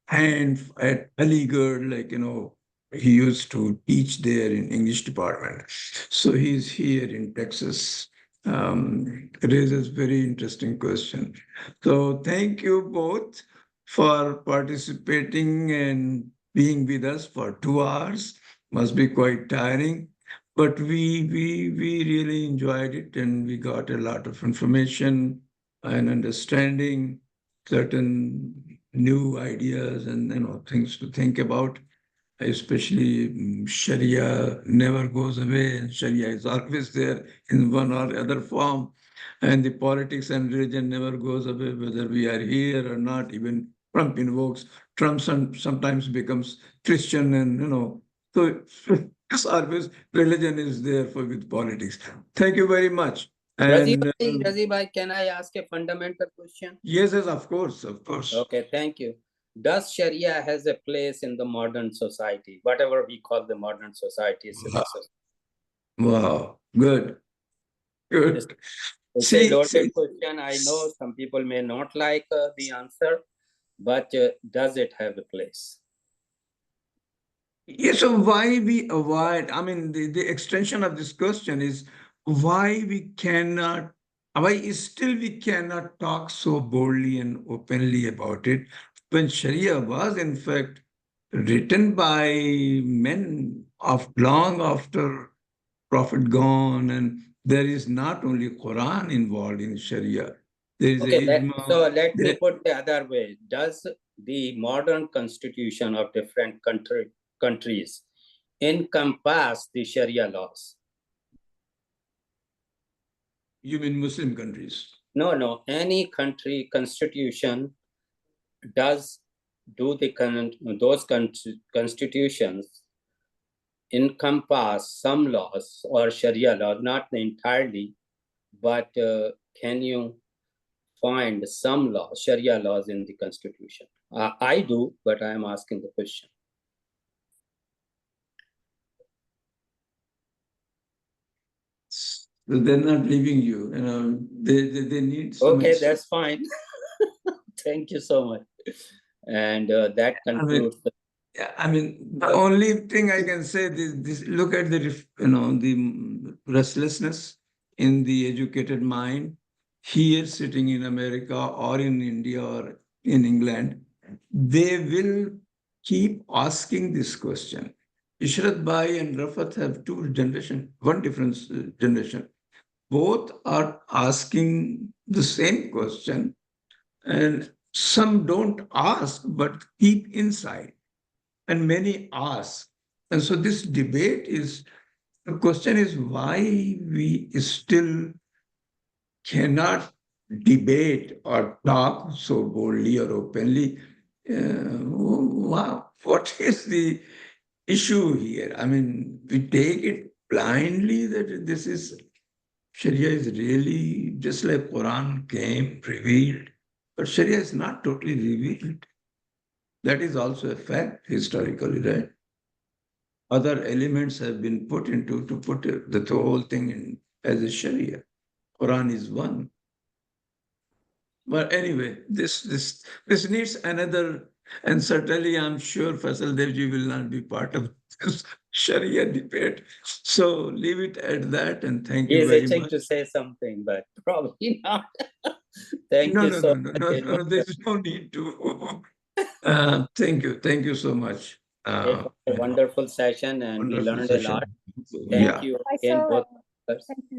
hand at Aligarh, he used to teach there in English department. So he's here in Texas. Raises very interesting question. So thank you both for participating and being with us for 2 hours. Must be quite tiring, but we really enjoyed it, and we got a lot of information and understanding, certain new ideas and things to think about. Especially Sharia never goes away, and Sharia is always there in one or other form. And the politics and religion never goes away, whether we are here or not. Even Trump invokes, Trump sometimes becomes Christian, and so it's always religion is there with politics. Thank you very much. And Razi bhai, can I ask a fundamental question? Yes, of course, of course. Okay, thank you. Does Sharia has a place in the modern society, whatever we call the modern society? Wow, good. It's a loaded question. I know some people may not like the answer, but does it have a place? Yeah, so why we avoid, the extension of this question is why we cannot talk so boldly and openly about it, when Sharia was in fact written by men of long after Prophet gone, and there is not only Quran involved in Sharia. There is so let me put the other way. Does the modern constitution of different countries encompass the Sharia laws? You mean Muslim countries? No. Any country constitution those constitutions encompass some laws or Sharia laws, not entirely, but can you find some laws, Sharia laws in the constitution? I do, but I am asking the question. They're not leaving you. They need so okay, much. That's fine. Thank you so much. And that concludes. The only thing I can say is look at the restlessness in the educated mind here, sitting in America or in India or in England. They will keep asking this question. Ishrat Bhai and Rafat have one different generation. Both are asking the same question, and some don't ask but keep inside, and many ask. And so this debate the question is why we still cannot debate or talk so boldly or openly. Wow, what is the issue here? We take it blindly that this is Sharia is really just like Quran came revealed, but Sharia is not totally revealed. That is also a fact historically, right? Other elements have been put into to put the whole thing in as a Sharia. Quran is one. But anyway, this needs another, and certainly I'm sure Faisal Devji will not be part of this Sharia debate. So leave it at that, and thank He you is very itching much. to say something, but probably not. Thank you so much. It was There's no need to. Thank you so much. a wonderful session, and we Wonderful learned a session. lot. Yeah. Thank you I again, saw, both. thank you.